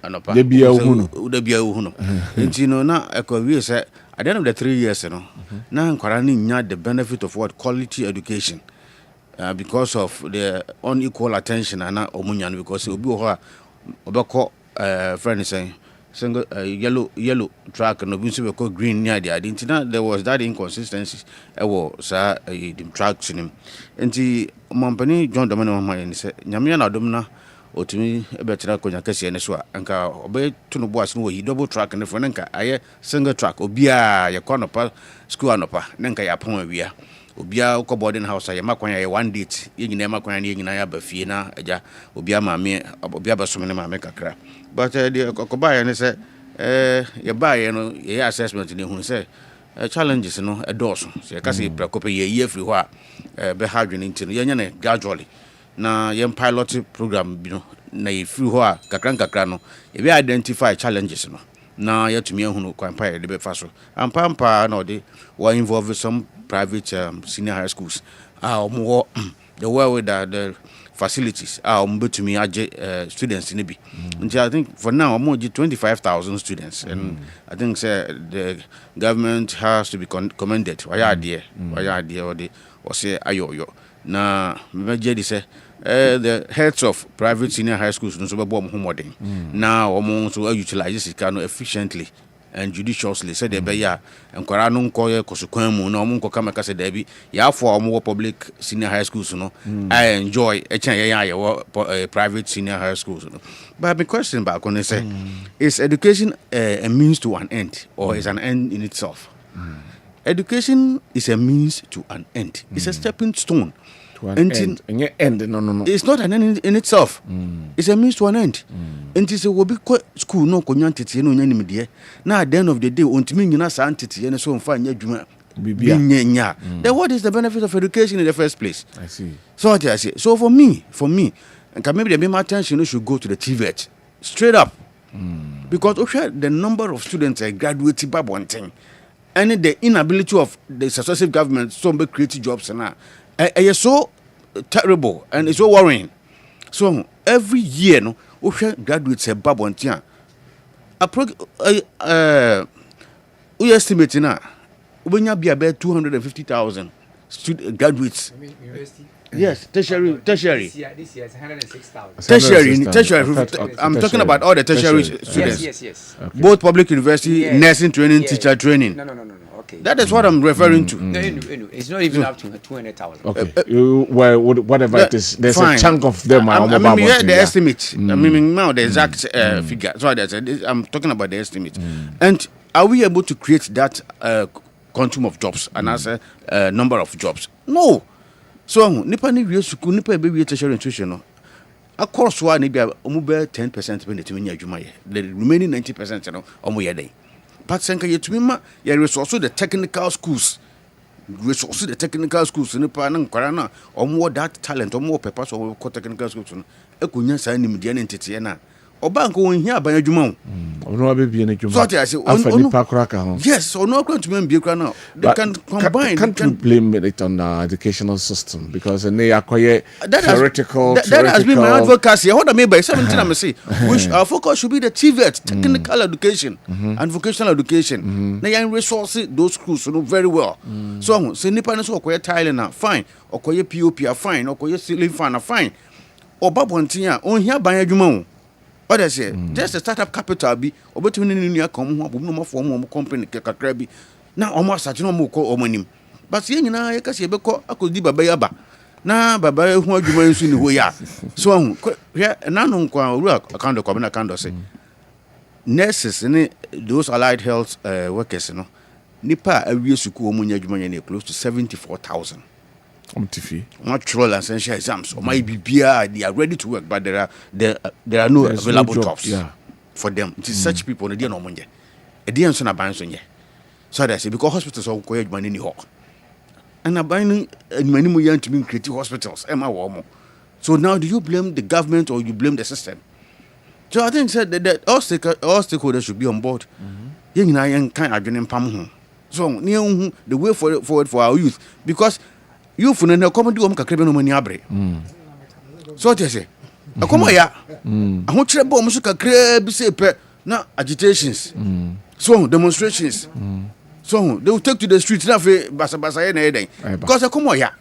anopa de bia hu no nti no na ekwawie se at the end of the 3 years no na nkwara ni nya the benefit of what quality education because of the unequal attention and omunya because obi ho a obekọ friend saying single yellow track no bi so be call green near the identity there was that inconsistency sa the tracks him enti company John Domino man say nyame na dom na otumi ebetira konya kase ne so anka obe to no boas no yi double track ne for nka aye single track obi a ye konopa school anopa nka ya pon awia obia ko boarding house ya makwan ya one date ye nyina makwan ye nyina ya ba fie na aja obia maame obia ba some ne maame kakra but the kokoba ya ne say ye ba ye no ye assessment ne hu say challenges no edoso say ka say prekope ye free ho a be hadwene ntino ye nyane gradually na ye pilot program bi no na ye free ho a kakra no ye be identify challenges no na ye tumi ehunu kwan pa ye de be fa so ampa na ode wa involve some private senior high schools the way with the facilities betumi age students in bi I think for now I'm 25,000 students and I think the government has to be commended why idea or the or say ayoyo na me say the heads of private senior high schools no so be bom homodin now so utilize it efficiently and judiciously said the beya enkwara no nkoye kosukwan mu na omo nkoka meka said there be ya for omo public senior high schools no I enjoy private senior high schools no but my question back on say is education a means to an end or is an end in itself? Education is a means to an end. It's a stepping stone to an end. No. It's not an end in itself. It's a means to an end. And it's a will be school no conyantity no nyanim de. Now at the end of the day, ontimi nyina sa antity and so mfa nya dwuma then what is the benefit of education in the first place? I see. So what I say. So for me, and maybe the main attention should go to the TVET straight up. Because the number of students graduating by one thing, and the inability of the successive governments to create jobs and is so terrible and it's so worrying. So every year, no, graduates a bab one thing. We estimate now when you be about 250,000 graduates. Yes, tertiary. This year is 106,000. Tertiary. I'm talking about all the tertiary students. Yes. Okay. Both public university, nursing training, teacher training. No. Okay. That is what I'm referring to. No, it's not even up to 200,000. Okay. Whatever it is, there's fine. a chunk of them. I mean, the estimate. I mean, now the exact figure. So I'm talking about the estimate. And are we able to create that quantum of jobs and as a number of jobs? No. So nipa ni wie school nipa be wie tertiary institution no across one maybe 10% when the tumi adwuma ye, the remaining 90% no omo ye dey. But senka yetumi ma ye resource the technical schools nipa na nkwara na omo that talent omo pepper so technical schools no ekunya sa nimdia ne ntete na oba nko won hia aban adwuma o no be na adwuma so I say nipa kraka ho yes or no going to be kra now they can combine. Can't you blame it on the educational system because they acquire theoretical that has been my advocacy. What I mean by 17 I'm say our focus should be the TVET, technical education and vocational education. Now you resource those schools so very well. So say nipa no so acquire tile na fine, acquire POP fine, acquire ceiling fan fine. Oba bontia on hia ban adwuma. What I say, just a startup capital be obetumi ni nua kom ho abom no mafo mo company kakra bi na omo asage no mo ko omanim but ye nyina ye kase ebekọ akodi baba yaba na baba hu adwuma nsu ni ho ya so hu na no nkwa ru account Kwabena account say nurses ni those allied health workers no nipa awie suku omo nya adwuma nya close to 74,000 TV. Not troll essential exams or my BBR, they are ready to work, but there are no available jobs for them. It is such people, they no money. A dear son of Banson, so that's it because hospitals are quite money in New York. And I'm buying many more young to be creative hospitals. Am I warm? So now do you blame the government or you blame the system? So I think said that all stakeholders should be on board. Young and kind of doing Pam. So near the way forward for our youth because you for no come do kakra no mani abre so te say akoma ya aho kire bo mo so kakra bi say pe na agitations so demonstrations so they will take to the street na fe basa ye na eden because akoma ya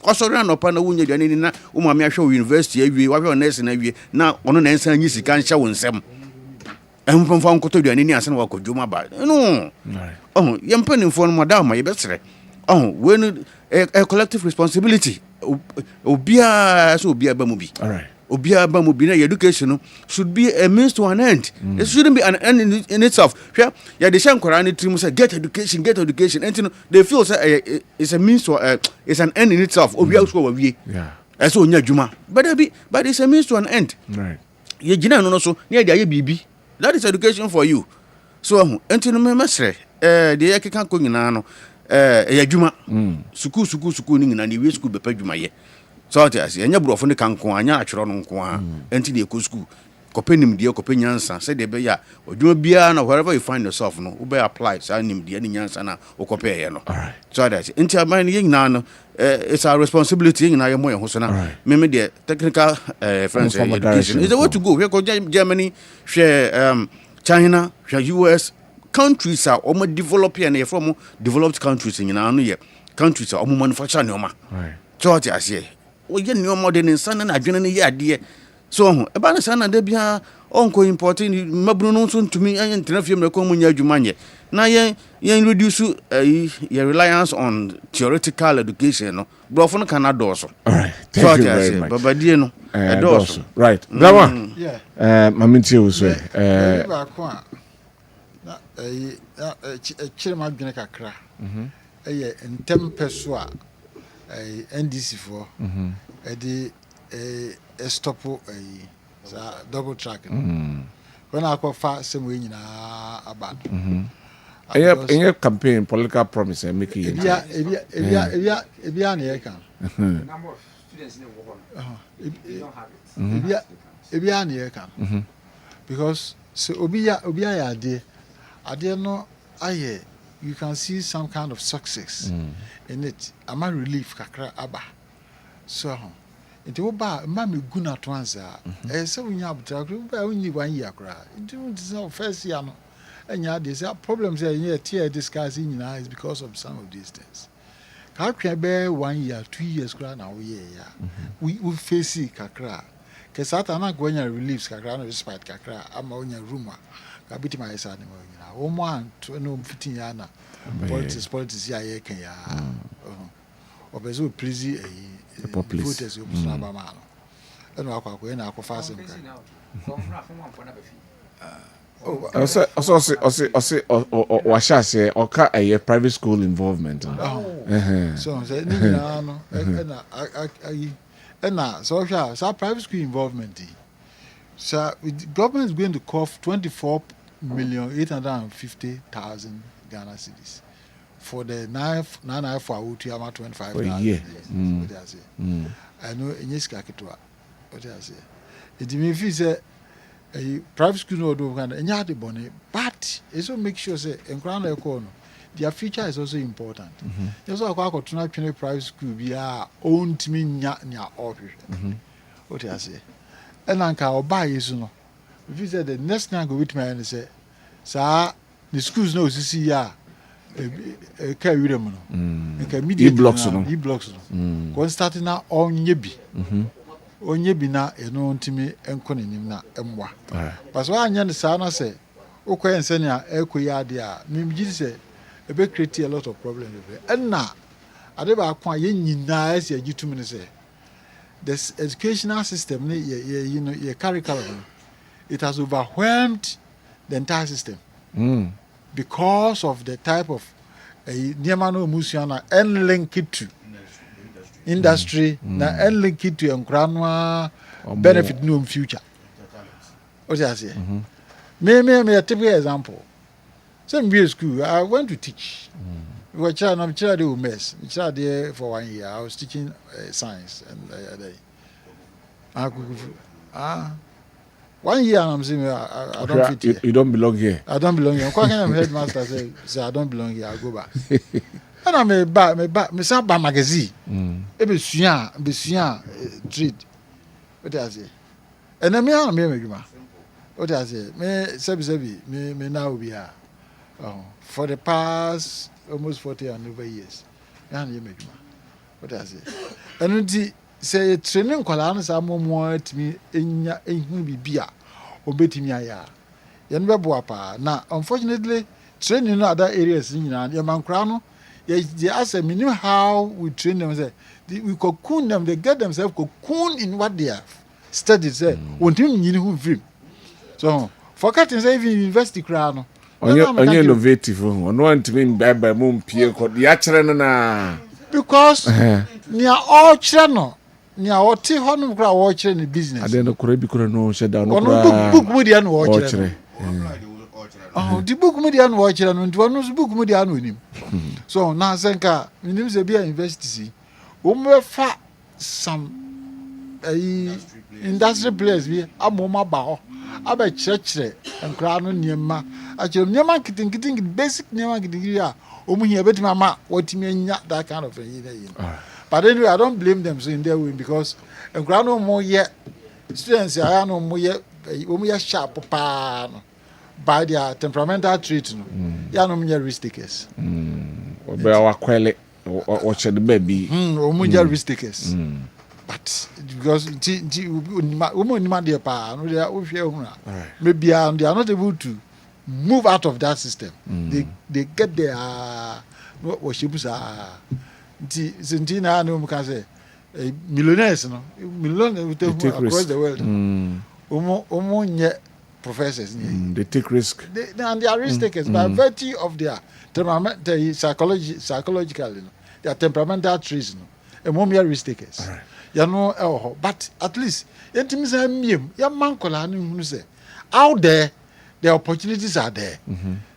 kosori na opa na wunya dwane ni na wo ma me ahwe university awie wa hwe nurse na awie na ono na ensan nyi sika nhya wo nsem empomfa nkoto dwane ni ase na wakodwoma ba no yempa ni fo no madama ye besere when a collective responsibility obia so obia ba mu bi all right obia ba mu bi na education should be a means to an end. It shouldn't be an end in itself. Yeah they shan Quran trim say get education and they feel say it's a means to it's an end in itself obia so we yeah so nya djuma but it's a means to an end right ye gina no so na dia ye bibi that is education for you so entino me mesre de ye keka ko nyina no adwuma suku ni nyina ni we school be pa adwuma ye so ati ase anya burofo ne kanko anya atwero no nko a enti de ko school kopenim de kopenyansa se de be ya adwuma bia na wherever you find yourself no we be apply sa nim de ni nyansa na okopɛ ye no so ati enti aban ye nyina no it's our responsibility nyina ye moye ho so na me de technical friends education is the way to go we go Germany share China share US countries are almost developing and from developed countries in your countries are almost manufacture nyoma so what I say we get new modern insana na adwene ne ye ade so eba na sana de bia onko important mabunu no so ntumi anya ntena fie mre ko munya adwuma nye na ye reduce your reliance on theoretical education no brofo no kana do so all right thank you very much babadie no do so right Dawa maminti Owusu chire ma dwene kakra ntem peso a NDC for stop double track when I go fa sem we nyina abad in your campaign political promise and make it ebia na ye kan students in the world. They don't have it. Because so obiya ade no aye you can see some kind of success in it. Ama relief kakra aba. So nti wo ba ma me gu na to ansa se wonya abutra ba wonyi 1 year kra nti so first year no enya dey say problems here tear discuss nyina is because of some of these things ka twa be 1 year 2 years kra na wo ye ya we face kakra ke sata na go nya reliefs kakra no respite kakra ama wonya room ka biti ma yesa ne mo nyina wo mo an to no 15 year na politics ya ye kan ya obezo please the populace voters you na ba ma no eno akwa na akwa asem ka washase oka a private school involvement so say ni na no na so private school involvement so the government is going to cost 24,850,000 Ghana cedis for the 9 for 25,000 I know enyeska ketwa what I say it me feel say a private school no do kan enya de bone but eso make sure say enkran na ekọ no their future is also important just akwa tuna twene private school bi a ontimi nya ohwe what I say and anka oba yesu no if you say the next thing go with me and say sa the schools no sisi ya ka wire mu no nka media blocks no ko starting na onye bi na eno ntimi enko nenim na emwa paso anya ne sa na se okoye nsene a ekoyi ade a mimji se ebe create a lot of problems and na ade ba kwa ye nyina ase agitum ne se this educational system you know your curriculum it has overwhelmed the entire system because of the type of niemano musiana and link it to industry na and link it to enkranoa benefit no future what I say me a typical example same way school I went to teach we child I'm child dey mess child there for 1 year I was teaching science and 1 year I'm saying I don't fit here. You don't belong here. I don't belong here. Kwa kanya headmaster say I don't belong here. I go back. And I me say ba magazine. E be sua trade. What I say? And me an me meduma. What I say? Me sebi me now be here. For the past almost 40 and over years. Me an me meduma. What I say? And say training kwala no sa momo atimi enya ehun bibia obetimi aya ye no bebo apa na unfortunately training no other areas nyina ye mankra no they ask me knew how we train them say we cocoon them they get themselves cocoon in what they have studied say wontim nyini hu film so forgetting say even university kra no onye innovative ono antimi mbaba mu mpie ko ya kire no na because nia all kire no nia oti honum kra wo kire ni business ade no kora bi kora no she da no kra book mu dia no wo kire the book mu dia no wo kire no nti no book mu dia no nim so na senka minim se bia university o me fa some industry players bi amoma ba ho aba kire nkra no niema a kire niema kitinkitin basic niema kitinkitin a o mu hia betima ma watimi anya that kind of thing but anyway I don't blame them so in their way because nkra no mo ye students I no mo ye o mo ye sharp pa no by their temperamental trait no ya no mo ye risk takers obe akwele o chede baby o mo ye risk takers but because o mo ni ma dey pa no dey o hwe hu na maybe they are not able to move out of that system they get their what shibusa nti na no mu ka say millionaires no millionaires across the world omo nye professors they take risk they are risk takers by virtue of their temperament psychologically no their temperamental traits no emo me risk takers you know but at least yentimi say miem ya mankola no hunu say out there the opportunities are there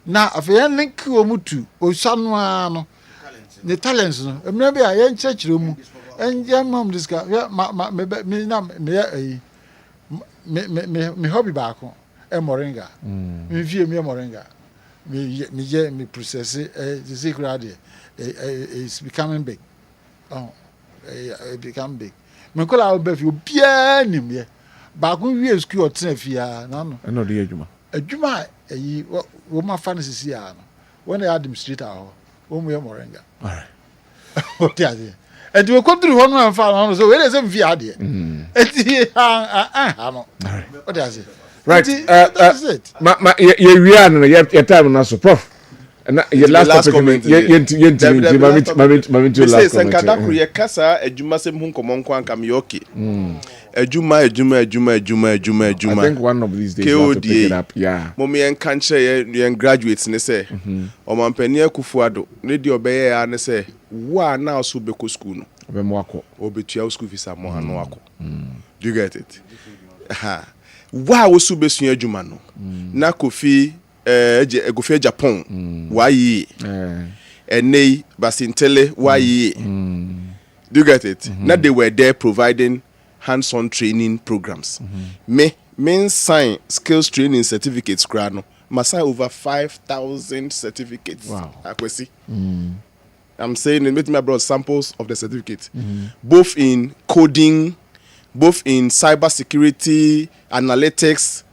na afa link omutu osanu no the talents no emre be a yen church mu and yeah mom this guy yeah me na me hobby back e moringa me vie me moringa me process the secret it's becoming big it become big me kola be fi obia nim ye back we school or ten fia na no I know the adwuma wo ma fa no sisi ya no when the administrator ho wo mu ye moringa all right what is and we go through one and found so where is him via there no what is it right that's it we are no your time na so prof and your last comment mami to last comment Kadakru ye kasa adwuma sem hu nkomo nko anka me okay adwuma I think one of these days you have to pick it up yeah mommy en kanche ye graduates ne say o mampani akufuado ne di obeye ya ne say wa na so be ko school no obemo akọ obetua school fees amo ano akọ do you get it wa wo so be sua adwuma no na kofi Kofi Japan why enei basintele why do you get it now they were there providing hands-on training programs me sign skills training certificates no must over 5,000 certificates wow akwesi I'm saying it me brought samples of the certificates both in coding both in cyber security analytics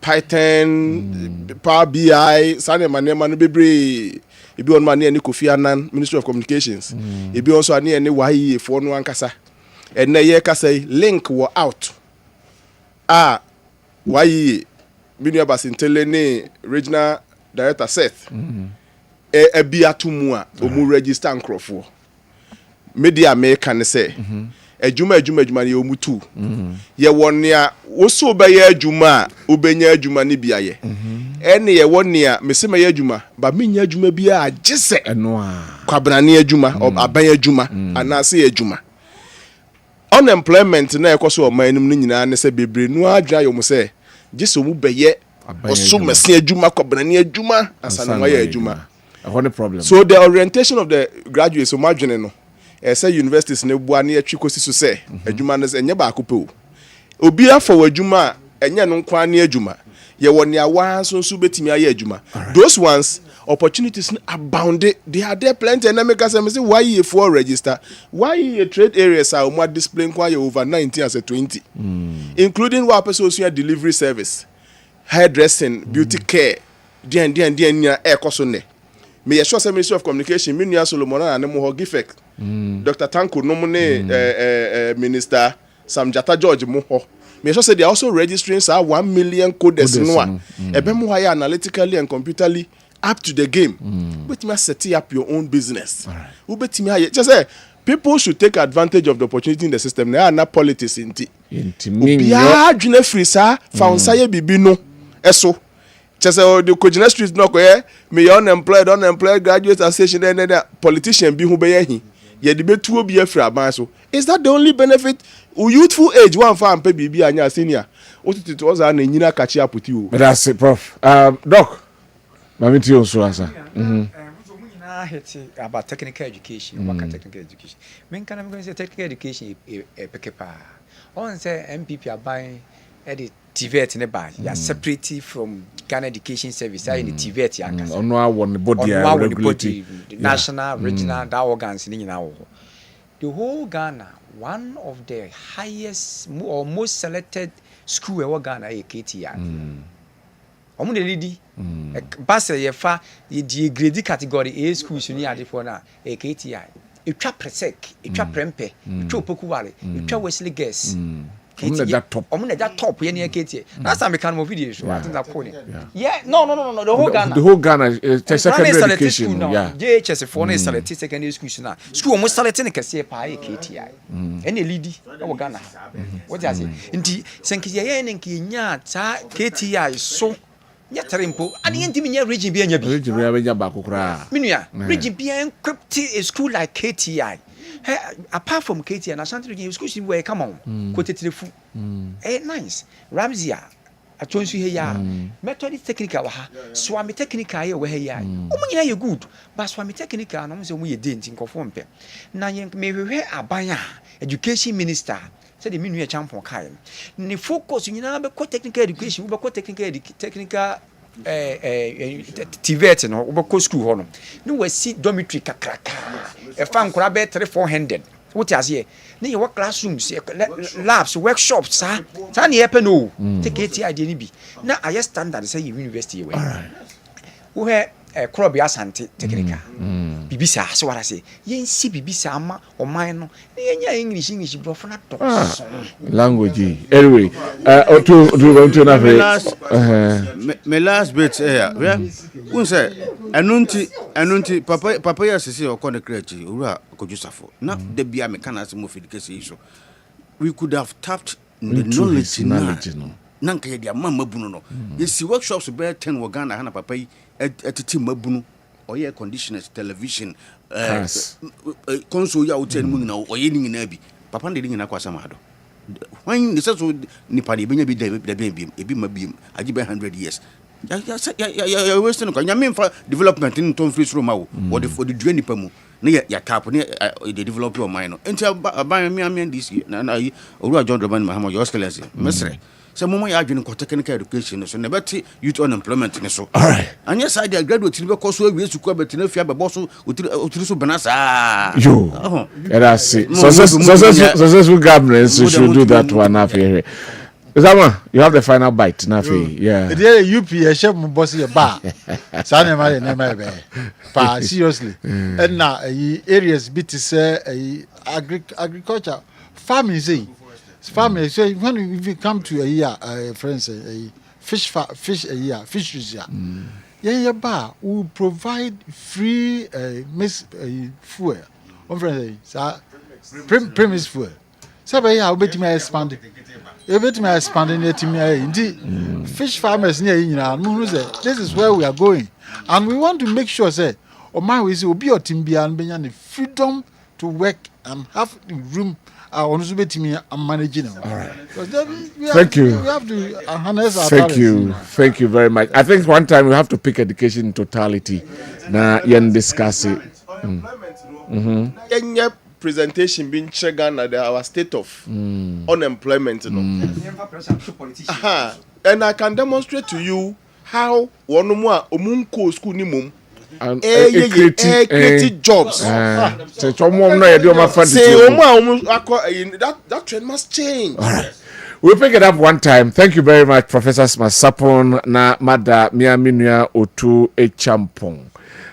Python, Power BI, Sane Manema no bebre. Ebi on mani any Kofi Annan, Ministry of Communications. Ebi also ani any wahi for no ankasa. And na ye kasa link were out. Wahi Minia Basintele ne regional director Seth. Ebi atumu a omu register nkrofo. Media America ne say. Ejuma ye omutu ye wonia wo so be ye ejuma obenya ejuma ne bia ye ene ye wonia mesema ye ejuma ba menya ejuma bia agese eno a kwabena ne ejuma abanya ejuma anase ejuma unemployment na ekoso o manum nyina ne se bebre nu adwa yo mo se gese mu be ye oso mese ejuma kwabena ne ejuma asana ye ejuma problem so the orientation of the graduates so margin no say universities ne bua na atwi kosi so say adwuma ne enye ba akopɛ obi afọ adwuma enye no nkwa na adwuma ye woni awan so so betimi aye adwuma those ones opportunities abound they are there plenty and make us say why you for register why you trade areas are more display kwa over 19 as a 20 including what person so delivery service hairdressing beauty care den nya ekoso ne me ye sure Ministry of Communication me nua Solomon na ne mo ho gifek Dr. Tanko no ne Minister Samjata George mo ho me sure say they are also registering 1 million coders no a ebe mo hire analytically and computerly up to the game but you must set up your own business who betimi hire just say people should take advantage of the opportunity in the system na na politics inti bia adwene free sa fa onsaye bibi no eso just the Kojina Street no ko me unemployed graduate association and politician bi hu be yahi ye de betu obi afri aban so is that the only benefit youthful age one fa ampe bibi anya senior otiti to za na nyina kachi aputi o but that's it prof doc mami ti onso asa about technical education what technical education men can I'm going to say technical education pekepa on say MPP aban edit TVET ne ba ya separate from Ghana Education Service in the TVET ya kasa ono awon body regulatory national regional that organs ni nyina wo the whole Ghana one of the highest or most selected school in Ghana is KTI omo de lidi base ye fa ye die grade category A schools ni ade for na KTI etwa presec etwa prempe etwa opokuwale etwa Wesley Girls Omuna that top any KTA. Last time we can move videos. I think that point. Yeah, no. The whole Ghana. The whole Ghana secondary education. Yeah. JHS for is selected secondary school now. School almost selected kase pa KTI. Any lady our Ghana. What does it? Inti senki ye nenki nya ta KTI so nya terempo. Ani ntimi nya region bi anya bi. Region bi anya ba kokora. Minua. Region bi encrypt a school like KTI. Hey, apart from KTI and Ashanti region schools where come on quoted fu nice Ramsia Atonsu he ya. Method technical wa ha. Swami technical ye we he ya. Omo nyina ye good. But swami technical no mo se omo ye denti nkofo mpe. Na ye mehwehwe aban a education minister said the minu champion kai. Ni focus nyina be technical education, we be technical TVET no wo school ho no. No we see dormitory kakraka. E fa nkora be 300-400. What is here? Ni your classrooms, labs, workshops, sir. Tani happen no. Take it idea ni bi. Na aye standard say university we. All right. We crop asante technical. Bibisa so what I say. Yen si bibisa ama o man no. Yen English bro for na talk. Language. Anyway, to na me last bit yeah. Who say anunti papa ya sisi okon create owura kojusafo. Na de bia me kana asem of education so. We could have tapped the knowledge no. Nanka ye dia mama bunu no. Yesi workshops be 10 wo Ghana na papa yi etiti mabunu oye conditioners television console ya hotel mu na oye ni nyina bi papa de nyina kwasa ma do when the so nipa de benya bi ebi mabiem agi be 100 years ya western ko nyame mfa development in ton free room awo or the dua nipa mu na ya tap ne the develop your mind no enti aban me this na owura John Dramani Mahama your excellency mesre so momo ya adwene ko technical education so na beti youth unemployment ne so all right anya side ya graduate ni be ko so awie suku abeti na fia be boso otiri so benasa yo era see successful governance should do that one after Zama, you have the final bite na yeah the UP e chef mo boss ye ba sa na ma be pa seriously and na areas bit say agriculture farming say farmers so when we come to a year friends fish a year fisheries yeah ba we provide free fuel on friends premise fuel so be ya obetimi expand indeed fish farmers near this is where we are going and we want to make sure say o man we say obi otimbia and benya the freedom to work and have the room on managing. All right. Thank you. We have to harness our Thank you very much. I think one time we have to pick education in totality. Now, you discuss it. Presentation being Ghana our state of unemployment. And I can demonstrate to you how one more omunko school ni mum. Creative jobs. That trend must change. All right. We'll pick it up one time. Thank you very much, Professor Masapon na Mada Miaminua Otu Echampong.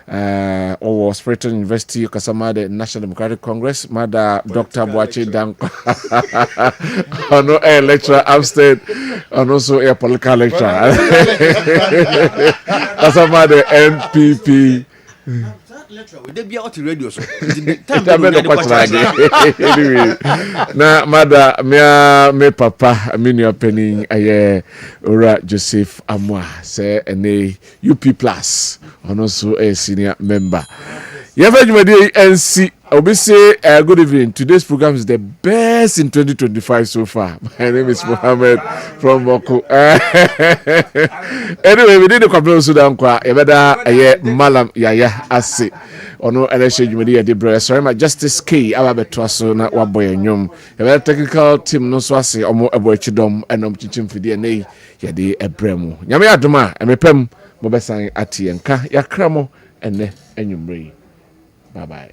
Or Spiriton University, Kasamade National Democratic Congress, Mada Dr. Boache Dankwa, no air lecturer upstate, and also a political lecturer. Kasamade NPP. Anyway, na Mada me papa Aminia Penning aye Ora Joseph Amwa say ene UP plus and also a senior member. NC Obi say good evening. Today's program is the best in 2025 so far. My name is Mohammed from Boko. Anyway, we did the Kwabena Owusu Dankwa. Ebeda aye Malam Yaya Ase. Ono election jumedi edi bro. Sorry my Justice K ababeto so na waboy nyom. Ebeda technical team no so ase omo ebochidom enom chichim fidie nei yede ebremu. Nyame adoma emepem mo besan ati enka yakramo ene enyumre. Bye bye.